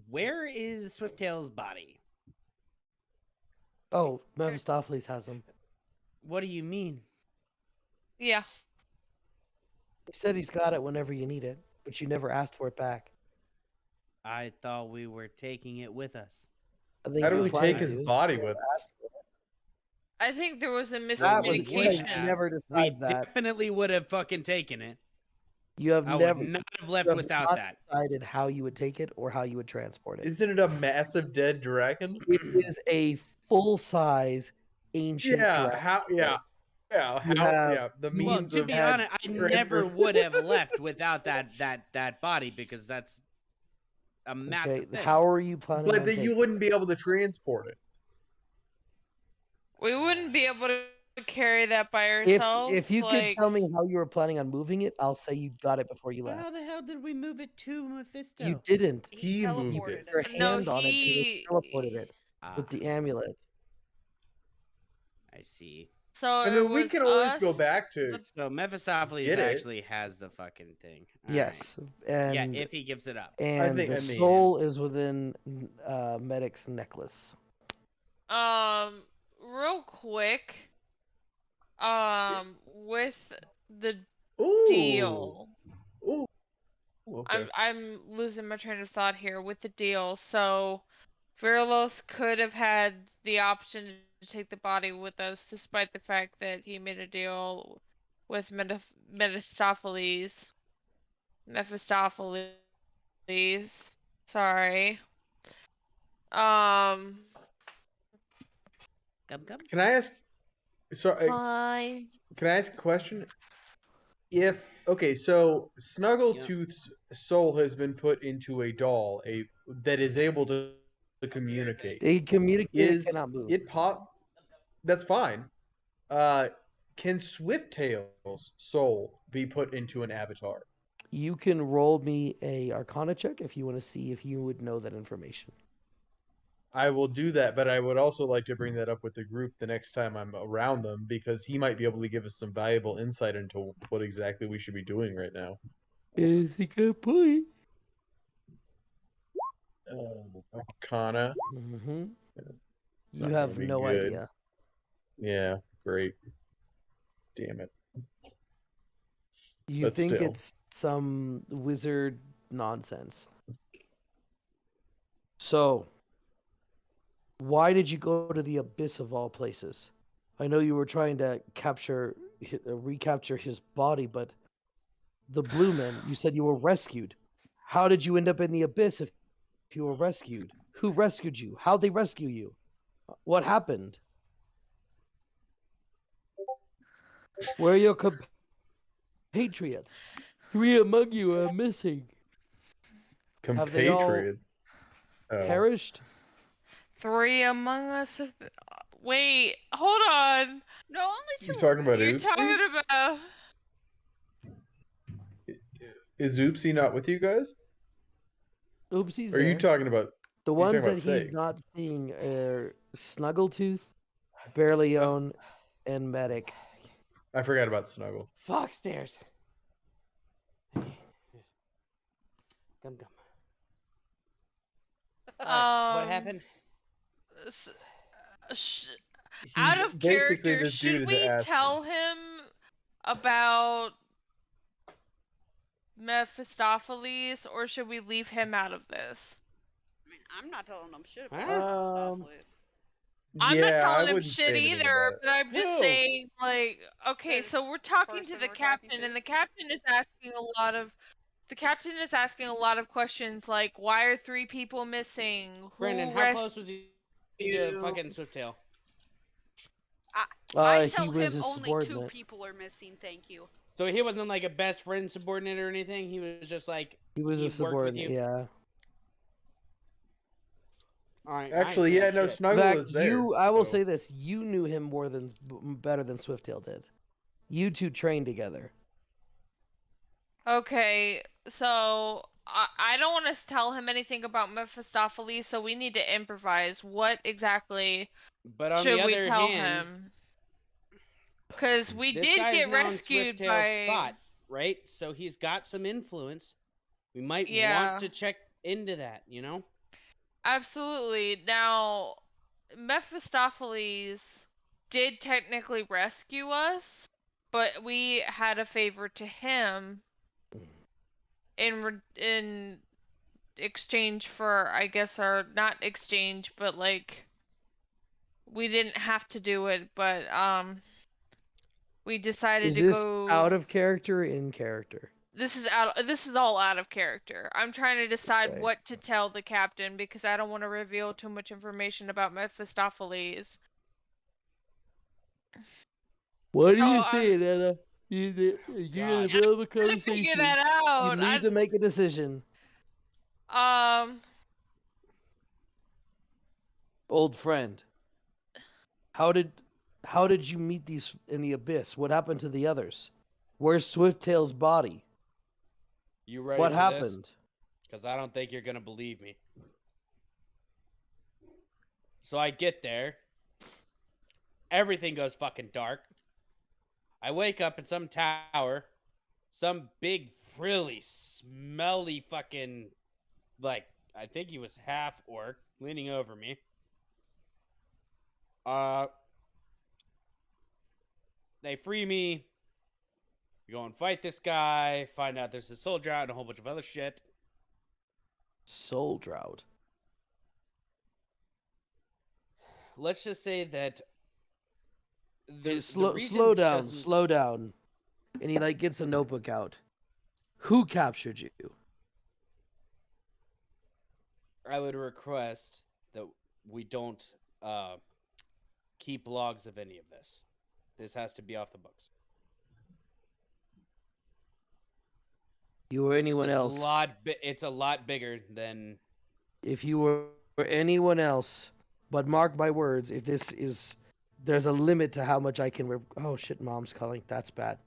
where is Swifttail's body? Oh, Mephistopheles has him. What do you mean? Yeah. He said he's got it whenever you need it, but you never asked for it back. I thought we were taking it with us. I think How do you we implied take his you. body with us? I think there was a That was miscommunication. you never We decided that. definitely would have fucking taken it. You have I never would not have you left have without not that. decided how you would take it or how you would transport it. Isn't it a massive dead dragon? It is a full-size ancient Yeah, dragon. how? Yeah. Yeah, You have- yeah, the you- Well, means to of be had honest, I transfer- never would have left without that body because that's a massive Okay, thing. how are you planning but on that you taking wouldn't be able to transport it. We wouldn't be able to carry that by If ourselves. you like, could tell me how you were planning on moving it, I'll say you got it before you left. How the hell did we move it to Mephisto? You didn't. He He moved teleported it. Your it. No, hand on it. You he- teleported it with Ah, the amulet. Oh, I see. So I it mean, we was can always us, go back to. the- So Mephistopheles Get it. actually has the fucking thing. All right. Yes, Yeah, and if he gives it up. and think- the I mean- soul is within Medic's necklace. real quick, with the Ooh. deal. Ooh. Okay. I'm losing my train of thought here with the deal. So Virlos could have had the option to take the body with us, despite the fact that he made a deal with Mephistopheles. Sorry. Gum gum. Can I ask? Sorry, Fine. can I ask a question? If okay, so Snaggletooth's soul has been put into a doll, that is able to communicate. They communicate. Is Cannot move. it pop? That's fine. Can Swifttail's soul be put into an avatar? You can roll me a Arcana check if you want to see if you would know that information. I will do that, but I would also like to bring that up with the group the next time I'm around them because he might be able to give us some valuable insight into what exactly we should be doing right now. Is a good point. Arcana. Mm-hmm. not You gonna have be no good. idea. Yeah, great. Damn it. You But think still. it's some wizard nonsense. So, why did you go to the abyss of all places? I know you were trying to recapture his body, but the Blue Men, you said you were rescued. How did you end up in the abyss if you were rescued? Who rescued you? How'd they rescue you? What happened? Where are your compatriots? 3 among you are missing. Have they all Compatriot. Oh. Perished? 3 among us have. Wait, hold on. No, only two. You talking about You're Oopsie? talking about. Is Oopsie not with you guys? Oopsie's Or are you there. talking about? The you're ones talking that about he's Sakes? not seeing are Snuggletooth, Bareleone, and Medic. I forgot about Snuggle. Fuck stairs. Gum gum. Alright, what happened? s- Out of Basically, character, this dude should is we asking. tell him about Mephistopheles, or should we leave him out of this? I mean, I'm not telling them shit about Um, Mephistopheles. I'm Yeah, not I telling him wouldn't say shit anything either, about it. but I'm just Who? saying, like, okay, so This we're talking to person the we're talking captain, to. and the captain is asking a lot of. The captain is asking a lot of questions, like, why are 3 people missing? Who Brandon, how close was he to you? fucking Swifttail? I He tell was him his only 2 subordinate. people are missing. Thank you. So he wasn't like a best friend subordinate or anything. He was just like He was a he worked with subordinate, you? yeah. all right. Actually, yeah, no, Snuggle. Snuggle Zach, is there. I will so- say this: you knew him more than better than Swifttail did. You two trained together. Okay, so I don't want to tell him anything about Mephistopheles, so we need to improvise. What exactly But on should the we other tell hand, him? Because we this did guy's get now in rescued Swifttail's by. spot, right? So he's got some influence. We might Yeah. want to check into that, you know? Absolutely. Now, Mephistopheles did technically rescue us, but we had a favor to him in exchange for, I guess, our not exchange, but like we didn't have to do it, but we decided Is to this go out of character or in character? This is all out of character. I'm trying to decide Okay. what to tell the captain because I don't want to reveal too much information about Mephistopheles. What are you Oh, saying, Anna? You're in the God. middle of a trying to figure conversation. that You out. need to make a decision. Old friend. How did you meet these in the abyss? What happened to the others? Where's Swifttail's body? You ready What for happened? Because I don't think you're gonna believe me. So I get there. Everything goes fucking dark. I wake up in some tower. Some big, really smelly fucking, like, I think he was half orc, leaning over me. They free me. We go and fight this guy. Find out there's a soul drought and a whole bunch of other shit. Soul drought. Let's just say that Hey, slow down. And he like gets a notebook out. Who captured you? I would request that we don't keep logs of any of this. This has to be off the books. You or anyone It's else? It's a lot bigger than. If you were anyone else, but mark my words, if this is, there's a limit to how much I can. Oh shit, mom's calling. That's bad.